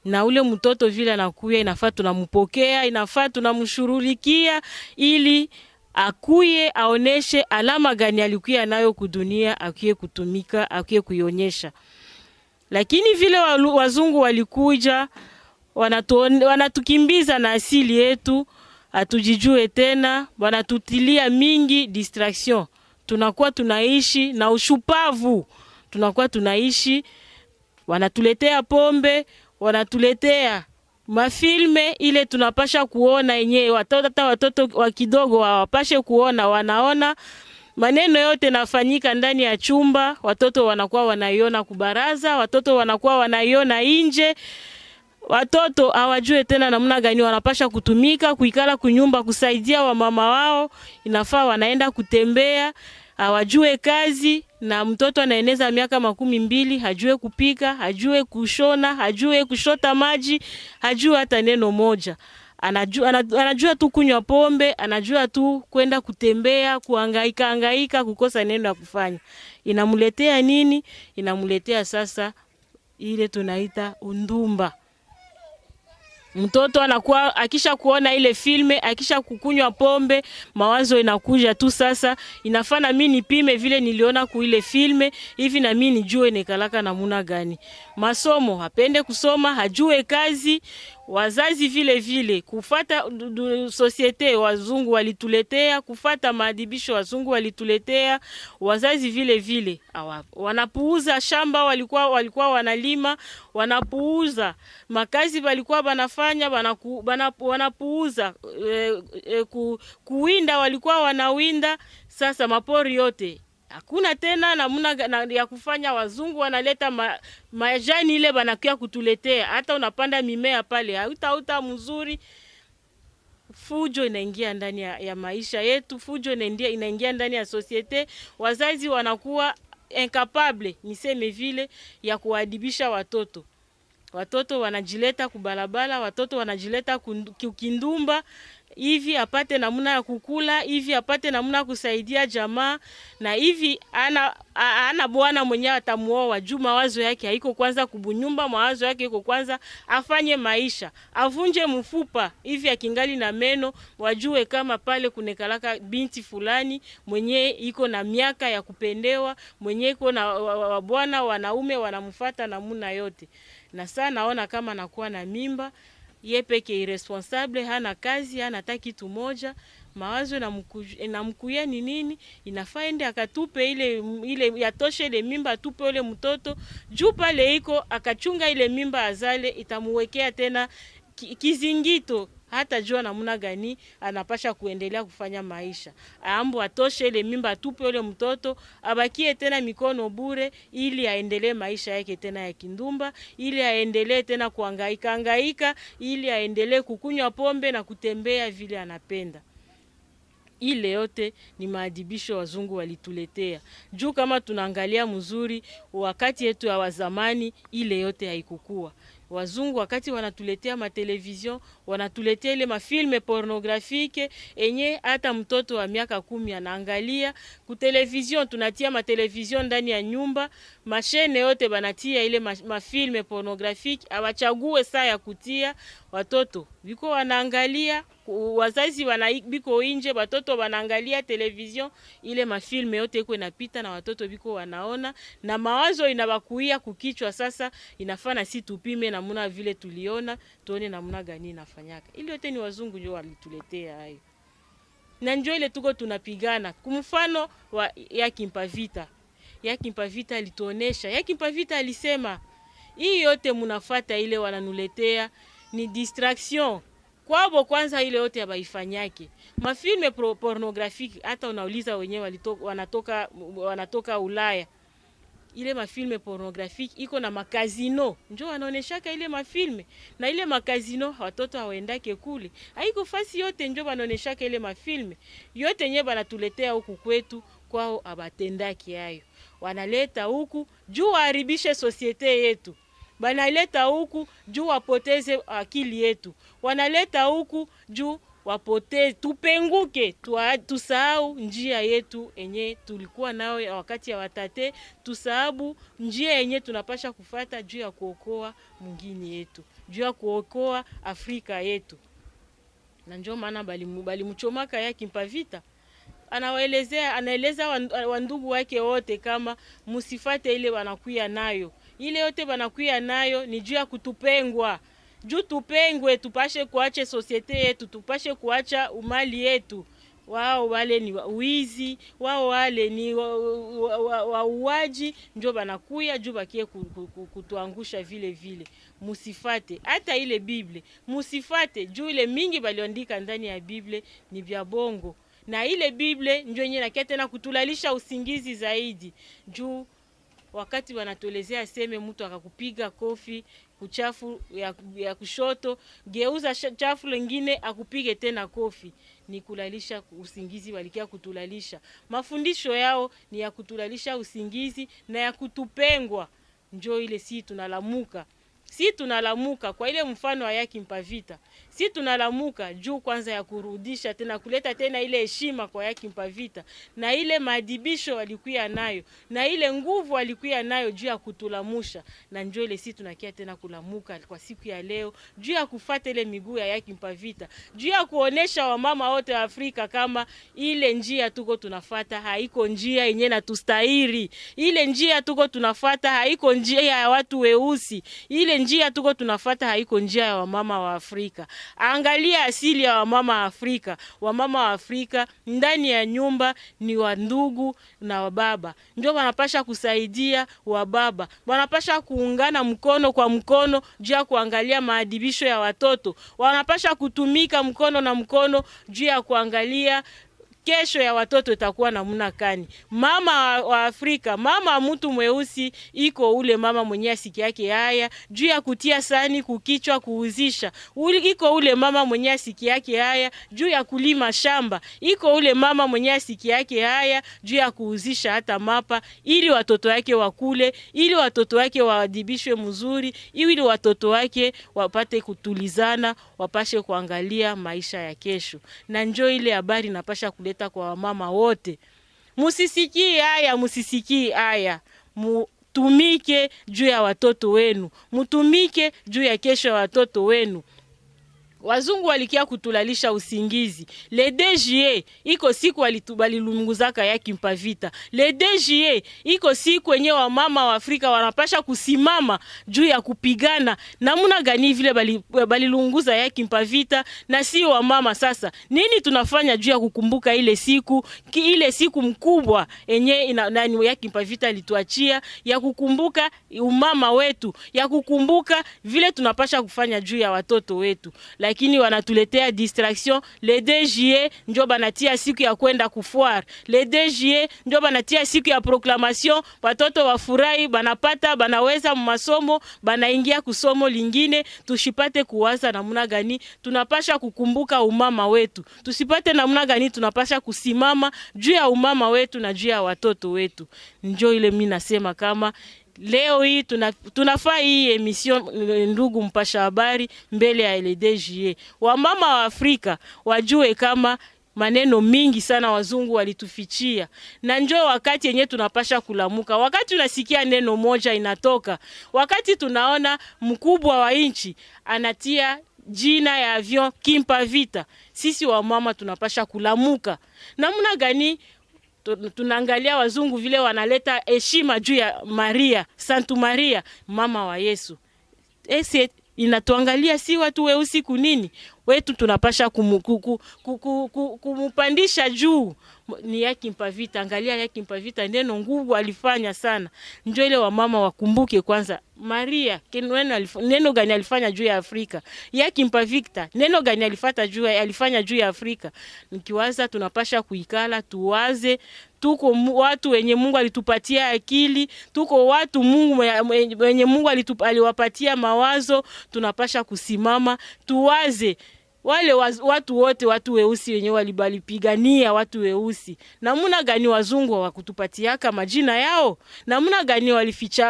Na ule mtoto vile anakuya inafaa tunampokea, inafaa tunamshughulikia ili akuye aoneshe alama gani alikuwa nayo kudunia, akuye kutumika, akuye kuionyesha. Lakini vile wazungu walikuja wanatukimbiza na asili yetu, atujijue tena, wanatutilia mingi distraction. Tunakuwa tunaishi na ushupavu. Tunakuwa tunaishi, wanatuletea pombe, wanatuletea mafilme ile tunapasha kuona yenyewe watoto wa kidogo hawapashe kuona, wanaona maneno yote nafanyika ndani ya chumba, watoto wanakuwa wanaiona kubaraza, watoto wanakuwa wanaiona nje. Watoto hawajue tena namna gani wanapasha kutumika, kuikala kunyumba kusaidia wa mama wao, inafaa wanaenda kutembea, hawajue kazi. Na mtoto anaeneza miaka 12 hajue kupika, hajue kushona, hajue kushota maji, hajue hata neno moja. anajua tu kunywa pombe, anajua tu kwenda kutembea, kuhangaika kukosa neno ya kufanya. Inamuletea nini? Inamuletea sasa ile tunaita undumba. Mtoto anakuwa akisha kuona ile filme, akisha kukunywa pombe, mawazo inakuja tu sasa, inafana mimi nipime vile niliona ku ile filme, hivi na mimi nijue nekalaka namuna gani. Masomo, hapende kusoma, hajue kazi. Wazazi vile vile kufata societe wazungu walituletea, kufata maadibisho wazungu walituletea. Wazazi vile vile wanapuuza shamba walikuwa wanalima, wanapuuza makazi walikuwa wanafanya, wanapuuza kuwinda walikuwa wanawinda. Sasa mapori yote hakuna tena namuna ya kufanya. Wazungu wanaleta majani ile banakia kutuletea. Hata unapanda mimea pale hauta mzuri. Fujo inaingia ndani ya maisha yetu, fujo inaingia ndani ya societe. Wazazi wanakuwa incapable, niseme vile, ya kuadibisha watoto. Watoto wanajileta kubalabala, watoto wanajileta kindumba, hivi apate namuna ya kukula, hivi apate namuna kusaidia jamaa, na hivi ana bwana mwenye atamuoa. Juu mawazo yake haiko kwanza kubunyumba, mawazo yake iko kwanza afanye maisha, avunje mfupa hivi akingali na meno, wajue kama pale kunekalaka binti fulani mwenye iko na miaka ya kupendewa, mwenye iko na bwana wanaume wanamfuata namuna yote. Na sana naona kama nakuwa na mimba, ye peke irresponsable, hana kazi, hana hata kitu moja. Mawazo inamkuya ni nini? Inafaa ende akatupe ile yatoshe ile mimba, atupe ile mtoto. Juu pale iko akachunga ile mimba azale, itamuwekea tena kizingito. Hata jua namuna gani anapasha kuendelea kufanya maisha. Ambo atoshe ile mimba, atupe ile mtoto, abakie tena mikono bure, ili aendelee maisha yake tena ya kindumba, ili aendelee tena kuhangaika, ili aendelee kukunywa pombe na kutembea vile anapenda. Ile yote ni maadibisho wazungu walituletea. Juu kama tunaangalia mzuri wakati yetu ya wazamani, ile yote haikukua. Wazungu wakati wanatuletea matelevizion, wanatuletea ile mafilme pornografike enye hata mtoto wa miaka 10 anaangalia. Kutelevizion tunatia matelevizion ndani ya nyumba, mashene yote banatia ile mafilme pornografike, awachague saa ya kutia. Watoto biko wanaangalia, wazazi biko inje, watoto wanaangalia televizion, ile mafilme yote iko inapita na watoto biko wanaona, na mawazo inabakuia kukichwa. Sasa inafana si tupime namuna vile tuliona, tuone namuna gani inafanyaka. Ile yote ni wazungu ndio walituletea hayo. Na ndio ile tuko tunapigana. Kumfano wa Yakimpavita. Yakimpavita alituonesha, Yakimpavita alisema, hii yote munafata ile wananuletea ni distraction. Kwabo kwanza ile yote abaifanyake. Mafilme pornografiki hata unauliza wenyewe wanatoka Ulaya. Ile mafilme pornografiki iko na makazino, njoo wanaoneshaka ile mafilme. Na ile makazino watoto hawaendake kule. Haiko fasi yote njoo wanaoneshaka ile mafilme. Yote yenyewe banatuletea huku kwetu, kwao abatendaki hayo. Wanaleta huku juu waharibishe societe yetu. Banaleta huku juu wapoteze akili yetu. Wanaleta huku juu wapoteze, tupenguke, tusahau njia yetu enye tulikuwa nao wakati ya watate, tusahau njia enye tunapasha kufata juu ya kuokoa mwingine yetu, juu ya kuokoa Afrika yetu. Na njoo maana balimuchomaka Yakimpavita. Anaeleza wandugu wake wote kama musifate ile wanakuya nayo. Ile yote wanakuya nayo ni juu ya kutupengwa. Juu tupengwe, tupashe kuache societe yetu, tupashe kuacha umali yetu. Wao wale ni wizi, wao wale ni wauaji, ndio banakuya juu bakie kutuangusha vile vile. Musifate hata ile Biblia, musifate juu ile mingi baliandika ndani ya Biblia ni vya bongo. Na ile Biblia ndio yenyewe nakia tena kutulalisha usingizi zaidi. Juu wakati wanatuelezea seme mtu akakupiga kofi kuchafu ya kushoto, geuza chafu lingine akupige tena kofi, ni kulalisha usingizi. Walikia kutulalisha. Mafundisho yao ni ya kutulalisha usingizi na ya kutupengwa. Njoo ile si tunalamuka Si tunalamuka kwa ile mfano wa Yaki Mpavita. Si tunalamuka juu kwanza ya kurudisha tena kuleta tena ile heshima kwa Yaki Mpavita na ile maadibisho walikuwa nayo na ile nguvu walikuwa nayo juu ya kutulamusha, na njoo ile si tunakia tena kulamuka kwa siku ya leo juu ya kufuata ile miguu ya Yaki Mpavita, juu ya kuonesha wamama wote wa Afrika kama ile njia tuko tunafuata haiko njia yenye na tustahili. Ile njia tuko tunafuata haiko njia ya watu weusi. Ile njia tuko tunafuata haiko njia ya wamama wa Afrika. Angalia asili ya wamama wa Afrika. Wamama wa Afrika ndani ya nyumba ni wa ndugu na wababa. Ndio wanapasha kusaidia wababa. Wanapasha kuungana mkono kwa mkono juu ya kuangalia maadibisho ya watoto. Wanapasha kutumika mkono na mkono juu ya kuangalia kesho ya watoto itakuwa namna gani. Mama wa Afrika, mama wa mtu mweusi iko ule mama mwenye asiki yake haya juu ya kutia sani kukichwa kuuzisha. Iko ule mama mwenye asiki yake haya juu ya kulima shamba. Iko ule mama mwenye asiki yake haya juu ya kuuzisha hata mapa ili watoto wake wakule, ili watoto wake waadibishwe mzuri, ili watoto wake wapate kutulizana, wapashe kuangalia maisha ya kesho. Na njoo ile habari napasha kuleta kwa mama wote. Musisiki haya. Mutumike juu ya watoto wenu. Mutumike juu ya kesho ya watoto wenu. Wazungu walikia kutulalisha usingizi. Le 2 juillet iko siku walilunguzaka Yaki Mpavita. Le 2 juillet iko siku wenye wa mama wa Afrika wanapasha kusimama juu ya kupigana. Namuna gani vile balilunguza Yaki Mpavita na si wa mama sasa. Nini tunafanya juu ya kukumbuka ile siku mkubwa enye nani Yaki Mpavita alituachia ya kukumbuka umama wetu, ya kukumbuka vile tunapasha kufanya juu ya watoto wetu. Lakini wanatuletea distraction. Le 2 juillet ndio banatia siku ya kwenda kufuar. Le 2 juillet ndio banatia siku ya proclamation, watoto wafurahi, banaweza masomo, banaingia kusomo lingine. Tushipate kuwaza namna gani tunapasha kukumbuka umama wetu. Tusipate namna gani tunapasha kusimama juu ya umama wetu na juu ya watoto wetu. Njoo ile mimi nasema kama leo hii tunafaa hii emission ndugu mpasha habari mbele ya le 2 juillet. Wamama wa Afrika wajue kama maneno mingi sana wazungu walitufichia. Na njoo wakati yenye tunapasha kulamuka. Wakati unasikia neno moja inatoka. Wakati tunaona mkubwa wa inchi anatia jina ya avion Kimpavita. Sisi wamama tunapasha kulamuka. Namna gani tunaangalia wazungu vile wanaleta heshima juu ya Maria, Santu Maria, mama wa Yesu. Inatuangalia si watu weusi kunini. Wetu tunapasha kumupandisha juu. Ni Yaki Mpavita. Angalia Yaki Mpavita neno nguvu alifanya sana. Njoo ile wamama wakumbuke kwanza Maria neno gani alifanya juu ya Afrika. Yaki Mpavita neno gani alifanya juu ya Afrika. Nikiwaza tunapasha kuikala tuwaze. Tuko watu wenye Mungu alitupatia akili, tuko watu wenye Mungu aliwapatia mawazo. Tunapasha kusimama tuwaze wale watu wote, watu weusi wenye walipigania watu weusi. Namuna gani wazungu wakutupatiaka majina yao? Namuna gani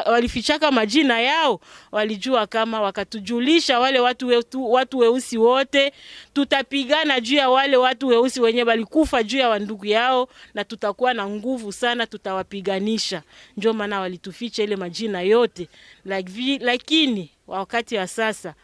walifichaka majina yao? Walijua kama wakatujulisha wale watu weusi wote, tutapigana juu ya wale watu weusi wenye walikufa juu ya wandugu yao, na tutakuwa na nguvu sana, tutawapiganisha. Ndio maana walituficha ile majina yote. Lakini wakati wa sasa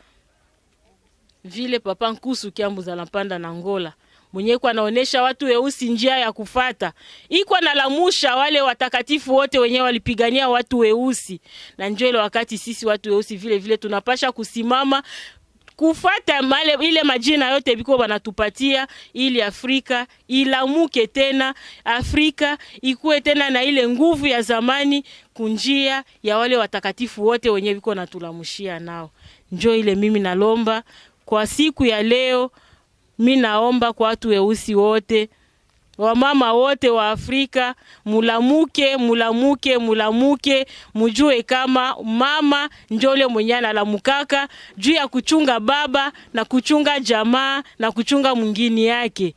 vile Papa Nkusu Kyambuza Lampanda na Angola mwenye kwa naonesha watu weusi njia ya kufata, iko nalamusha wale watakatifu wote wenye walipigania watu weusi. Na njoo ile wakati sisi watu weusi vile tunapasha kusimama kufata ile majina yote biko banatupatia, ili Afrika ilamuke tena, Afrika ikuwe tena na ile nguvu ya zamani kunjia ya wale watakatifu wote wenye biko natulamushia nao. Njoo ile mimi nalomba kwa siku ya leo. Mimi naomba kwa watu weusi wote, wamama wote wa Afrika, mulamuke, mujue kama mama njole mwenye analamukaka juu ya kuchunga baba na kuchunga jamaa na kuchunga mwingine yake.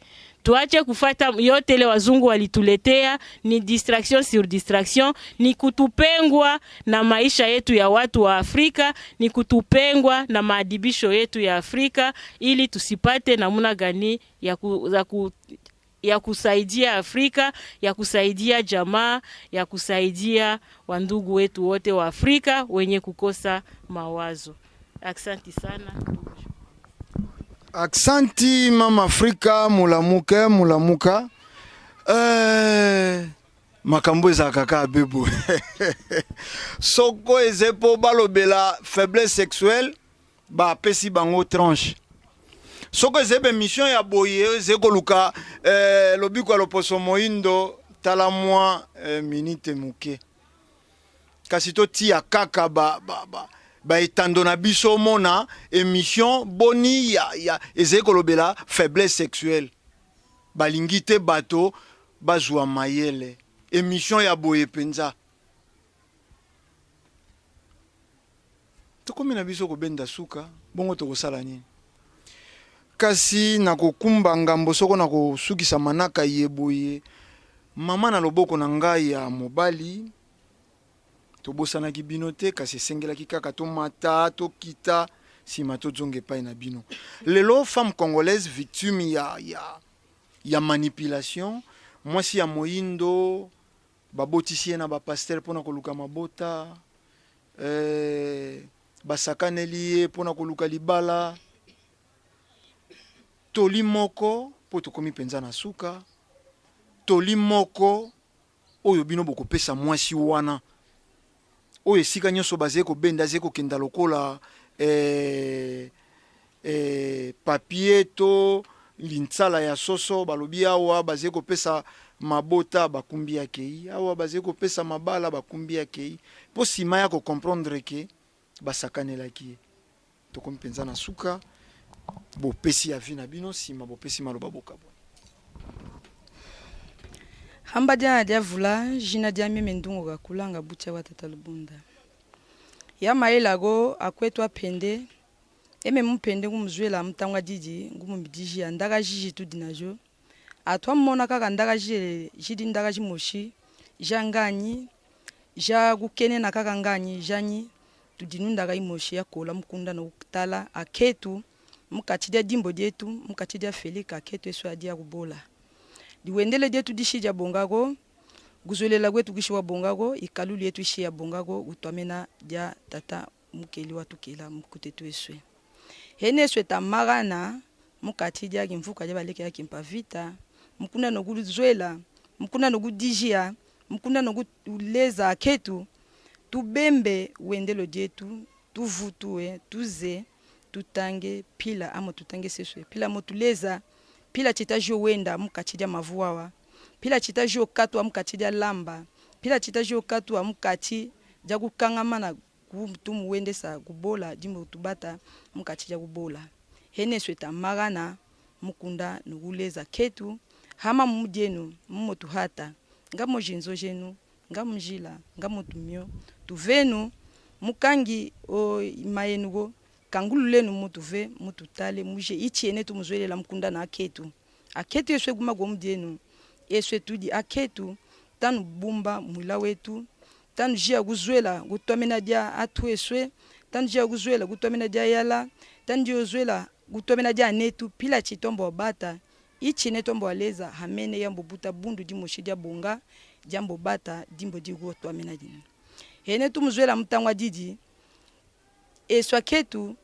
tuache kufata yote ile wazungu walituletea. Ni distraction sur distraction, ni kutupengwa na maisha yetu ya watu wa Afrika, ni kutupengwa na maadibisho yetu ya Afrika, ili tusipate namna gani ya kusaidia Afrika, ya kusaidia jamaa, ya kusaidia wandugu wetu wote wa Afrika wenye kukosa mawazo. Aksanti sana. Aksanti mama Afrika, mulamuka. Makambo za kaka bebo. Soko ezepo balobela faiblesse sexuelle, ba pesi bango tranche. Soko ezebe mission ya boye zeko luka lobiko loposo moindo tala mwa minute muke. Kasi to tia kaka ba etando na biso mona émission boni ya ezeko lobela faiblesse sexuelle. Balingite bato bazwa mayele. Émission ya boye penza. Tokomi na biso ko benda suka, bongo to kosala nini? Kasi na kokumba ngambo soko na kosukisa manaka yeboye. Mama na loboko na ngai ya mobali. Tobosana ki binote kasi sengela ki kaka to mata to kita si mato zonge pa na bino. Lelo femme congolaise victime ya manipulation. Mwasi ya moindo babotisi na ba pasteur pona koluka mabota. Basakaneli pona koluka libala. Toli moko po tokomi penza na suka. Toli moko oyo bino boko pesa mwasi wana. Oyo esika nyonso bazeko benda zeko kenda lokola papier to lintsala ya soso balobi awa bazeko pesa mabota bakumbi ya kei. Awa bazeko pesa mabala bakumbi ya kei. Po sima ya ko comprendre ke basakanela ki. Tokomi penza na suka. Bo pesi ya vina bino sima bo pesi maloba bokabo. Hamba dia vula jina dia meme ndungo ga kulanga bucha watata lubunda. Ya maela go akwetwa pende eme mpende ngumzwela mtangwa didi ngumubidiji andaga jiji tudinajo. Atwa mmona kaka ndaga jidi ndaga jimoshi janganyi ja gukene na kaka nganyi janyi tudinundaga imoshi ya kola mkunda na ukutala aketu mukatidia dimbo dietu mukatidia felika ketu eswa dia kubola diwendele dietu dishija bongago guzolela gwetu gishiwa bongago ikaluli yetu ishia bongago utwamena dia tata mukeli watu kila mukutetu eswe hene eswe tamagana mukatidia kimfuka dia baleke ya kimpa vita mukunda no guzwela mukunda no gudijia mukunda no guleza ketu tubembe wendelo dietu tuvutue tuze tutange pila amo tutange seswe pila motuleza pila chitajo wenda mukatidia mavuawa pila chitajo katwa mukatidia lamba pila chitajo katwa mukati jagu kangamana kutumu wende sa kubola jimbo tubata mukatidia kubola hene sweta magana mukunda nuguleza ketu hama mujenu mumotu hata ngamo jinzo jenu ngamo njila ngamo tumio tuvenu mukangi o mayenugo kangulu lenu mutuve mututale muje ichiene tumuzwelela mkunda na aketu eswe guma gomdienu eswe tudi aketu tanu bumba mwila wetu tanu jia guzwela gutwamena dia atu eswe tanu jia guzwela gutwamena dia yala tanu jia guzwela gutwamena dia netu pila chitombo bata ichiene tombo aleza hamene yambo buta bundu di moshidia bonga jambo bata dimbo di gutwamena dinu hene tumuzwela mtangwa didi eswa ketu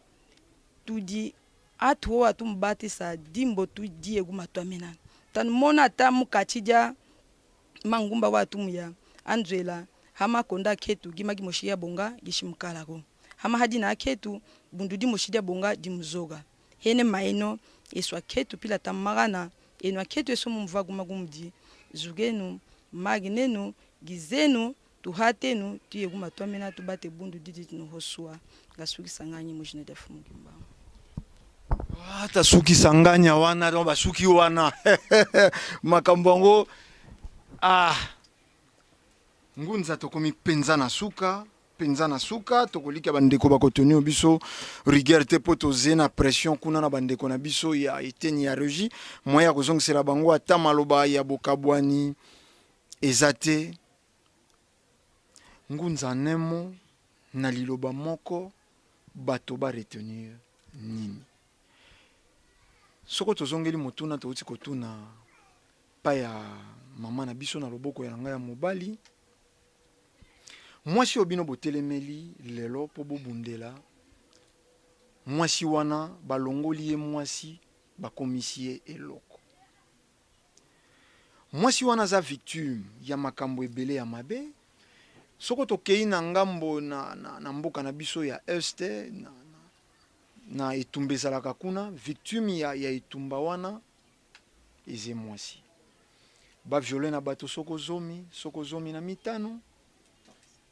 tudi atu watu mbatisa dimbo tudi eguma twamena tan mona ta mukachija mangumba watu muya anzwela hama konda ketu gimagi moshia bonga gishimkalako hama hadina ketu bundudi moshia bonga dimzoga hene maeno eswa ketu pila tamagana enwa ketu esomu mvagu magumdi zugenu magnenu gizenu tuhatenu tuyeguma twamena tubate bundu didi no hosua ngasuki sanganyi mujine defumugimba hata suki sanganya wana ndo basuki wana makambongo ngunza tokomi penza na suka penza na suka tokolika bandeko bakotoni biso rigueur te po tozena pression kuna na bandeko na biso ya eteni ya regi moya kozongisela bango ata maloba ya bokabwani ezate ngunza nemo na liloba moko bato ba retenir nini soko tozongeli motuna touti kotuna pa ya mama na biso na loboko ya ngai ya mobali mwasi obino botelemeli lelo po bobundela mwasi wana balongoli ye mwasi bakomisi ye eloko mwasi wana za victime ya makambo ebele ya mabe soko tokei na ngambo na mboka na biso ya este na etumba ezalaka kuna victime ya etumba wana eze mwasi baviole na bato soko zomi na mitano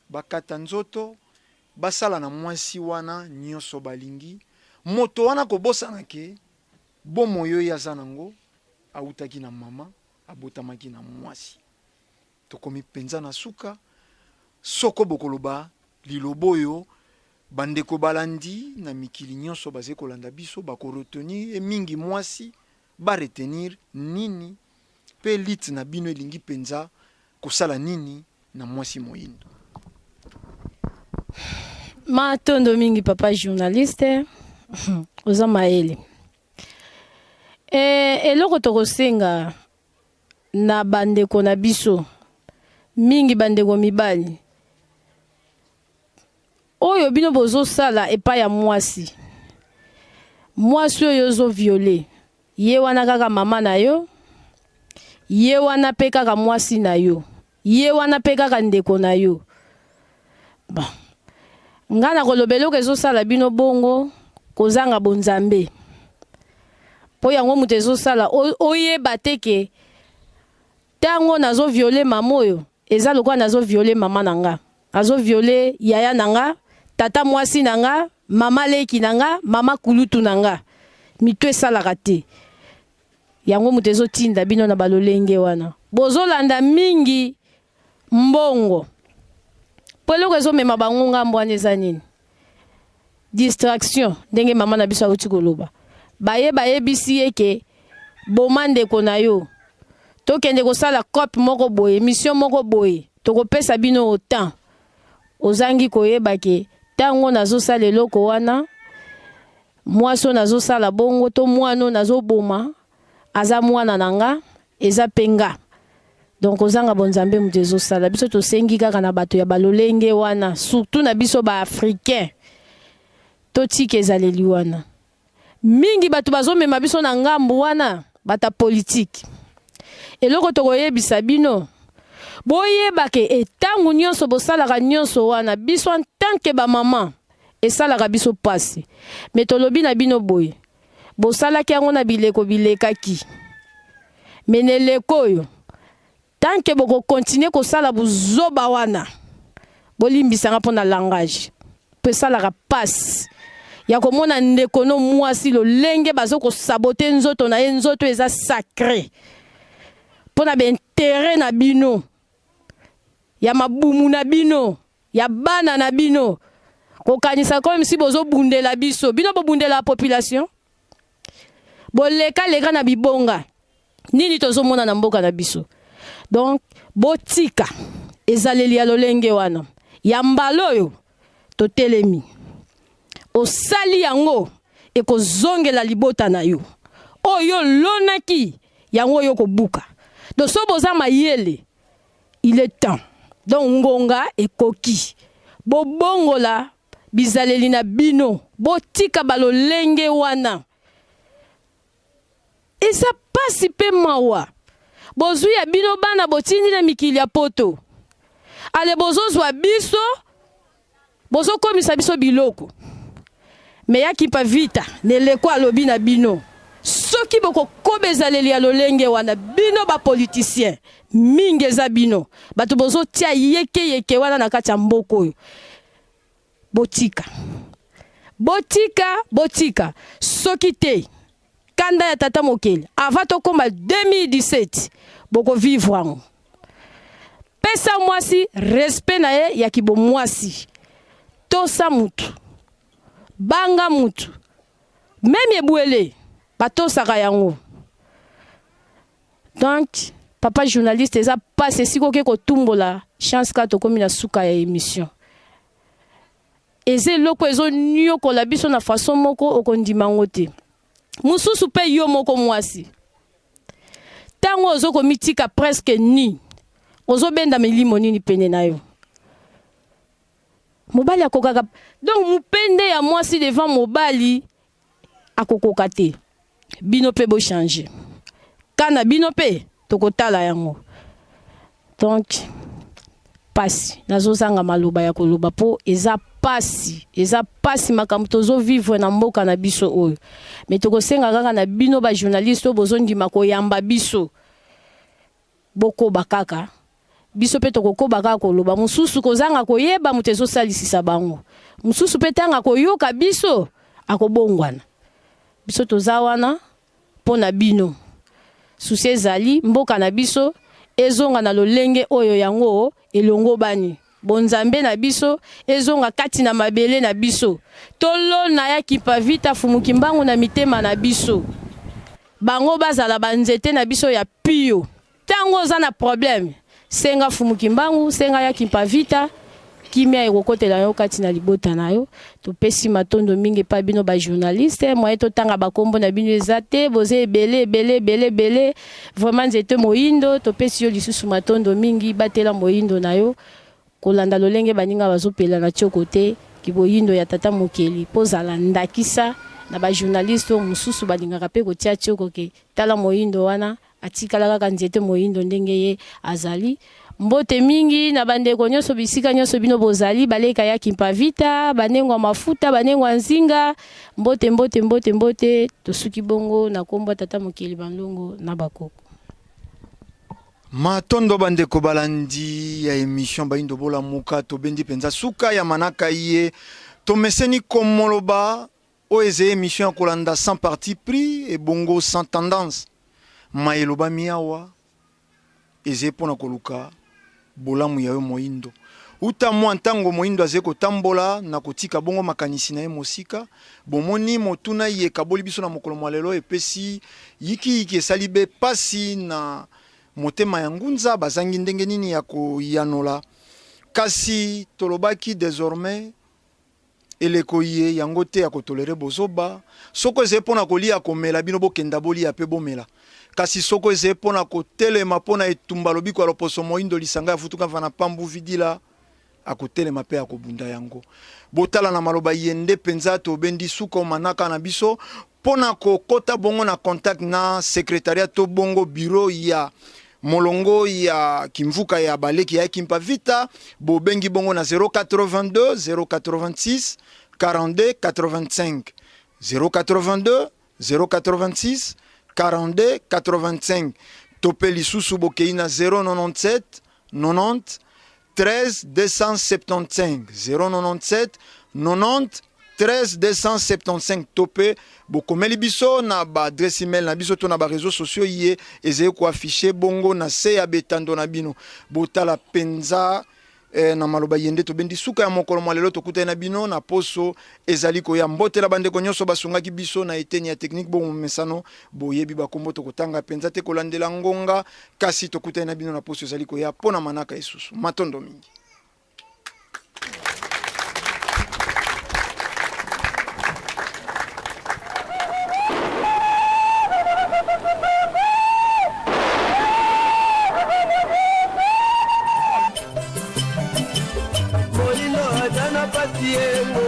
bakata nzoto basala na mwasi wana nyonso balingi moto wana kobosana ke bomo yo yaza nango autaki na mama abotamaki na mwasi tokomi penza na suka soko bokoloba liloboyo bandeko balandi na mikili nyonso baze kolanda biso bakorotenir mingi mwasi baretenir nini pe lit na bino elingi penza kosala nini na mwasi moyindo. Matondo mingi papa journaliste oza maele eloko tokosenga na bandeko na biso mingi bandeko mibali oyo bino bozosala epai ya mwasi oyo ozo viole ye wana kaka mama na yo ye wana pe kaka mwasi na yo ye wana pe kaka ndeko na yo bon nga na kolobela ko ezosala bino bongo kozanga bonzambe po yango mutu ezosala oyeba te ke tango nazo viole mama oyo eza lokwa nazo viole mama nanga azo viole yaya nanga tata mwasi nanga mama leki nanga mama kulutu nanga mito esalaka te yango mutu ezotinda bino na balolenge wana bozolanda mingi mbongo po eloko ezomema bango ngambo wana eza nini distraction ndenge mama na biso akuti koloba bayebisi ye ke boma ndeko na yo tokende kosala cope moko boye mission moko boye tokopesa bino autant ozangi koyeba ke tango nazosala eloko wana mwasi oyo nazosala bongo to mwana oyo nazoboma aza mwana nanga eza penga donc ozanga bonzambe mutu ezosala biso tosengi kaka na bato ya balolenge wana surtout na biso baafricain totika ezaleli wana mingi bato bazomema biso na ngambu wana bata politike eloko tokoyebisa bino boyeba ke etangu nyonso bosalaka nyonso wana biso en tant que bamama esalaka biso pasi me tolobi na bino boye bosalaki yango na bileko bilekaki me na eleko oyo tant que bokokontinue kosala buzoba wana bolimbisanga mpo na langage mpo esalaka pasi ya komona ndeko no mwasi lolenge bazokosabote nzoto na ye nzoto eza sacré mpo na baintere na bino ya mabumu na bino ya bana na bino kokanisa comme si bozobundela biso bino bobundela la population boleka na bibonga nini tozomona na mboka na biso donc botika ezaleli ya lolenge wana ya mbala oyo totelemi osali yango ekozongela libota na yo oyo lonaki yango oyo kobuka donc so boza mayele il est temps donc ngonga ekoki bobongola bizaleli na bino botika balolenge wana eza pasi pe mawa bozwi ya bino bana botindi na mikili ya poto ale bozozwa biso bozokomisa biso biloko me yaki pa vita neleko alobi na bino soki bokokoba ezaleli ya lolenge wana bino bapoliticien mingi eza bino bato bozotia yeke wana na kati ya mboka oyo botika soki te kanda ya tata mokeli avant tokoma 2017 boko vivre ango pesa mwasi respect na ye ya kibo mwasi tosa mutu banga mutu même ebwele batosaka yango. Donc papa journaliste eza passe sikoke kotumbola chance ka tokomi na suka ya émission eze loko ezo nyokola biso na façon moko okondimango te mususu pe yo moko mwasi tango ozoko mitika presque ni ozo benda milimo nini pene na yo mobali akokaka donc mupende ya mwasi devant mobali akokoka te bino pe bo changer kana bino pe tokotala yango. Donc pasi nazozanga maloba ya koloba po eza pasi makambo tozo vivre na mboka na biso oyo mais tokosenga kaka na bino ba journaliste bozondima koyamba biso boko bakaka biso pe tokokoba kaka koloba mususu kozanga koyeba mutezo salisisa bango mususu pe tanga koyoka biso akobongwana biso tozawana pona bino susi ezali mboka na biso ezonga na lolenge oyo yango elongo bani bonzambe na biso ezonga kati na mabele na biso tolona ya kipavita fumuki mbangu na mitema na biso bango bazala banzete na biso ya pio tango za na problème senga fumuki mbangu senga ya kipavita kimia ekokotela yo kati na libota na yo topesi matondo mingi pa bino ba journaliste moye totanga bakombo na bino ezate boze belé vraiment nzete moindo topesi yo lisusu matondo mingi batela moindo na yo kolanda lolenge baninga bazopela na tiokote kiboyindo ya tata mokeli pozala ndakisa na ba journaliste mususu balingaka pe kotia tiokoke tala moindo wana atikala kaka nzete moindo ndenge ye azali. Mbote mingi na bandeko nyonso bisika nyonso bino bozali baleka ya kimpavita banengwa mafuta banengwa nzinga mbote tosuki bongo na kombo tata mokeli bandongo na bakoko. Matondo bandeko balandi ya émission baindo bola muka to bendi penza suka ya manaka iye to meseni komoloba o eze émission kolanda sans parti pris et bongo sans tendance maeloba miawa eze pona koluka bolamu ya yo moindo uta mwa ntango moindo azeko tambola na kotika bongo makanisi na ye mosika bomoni motuna ye kaboli biso na mokolo mwalelo epesi yiki esalibe pasi na motema ya ngunza bazangi ndenge nini ya koyanola kasi tolobaki désormais eleko ye yango te ya kotolere bozoba soko eze pona kolia komela bino bokenda bolia pe bomela kasi soko eze pona kotelema pona etumba lobiko aloposo moindo lisanga ya futuka vana pambu vidila akotelema pe akobunda yango botala na maloba yende penza to bendi suko manaka na biso pona kokota bongo na contact na secrétariat to bongo bureau ya molongo ya kimvuka ya baleki ya kimpavita bo bengi bongo na 082 086 42 85 082 086 42 85 topeli susu bokei na 097 90 13 275 097 90 13 275 topé bokomeli biso na ba adresse email na biso to na ba réseaux sociaux yé ezé ko afficher bongo na se ya betando na bino botala penza na maloba yende to bendi suka ya mokolo mwalelo to kuta na bino na poso ezali ko ya mbotela bandeko nyonso basungaki biso na eteni ya technique bon mesano boyebi bakombo to kotanga penza te kolandela ngonga kasi to kuta na bino na poso ezali ko ya pona manaka isusu matondo mingi. Patieno,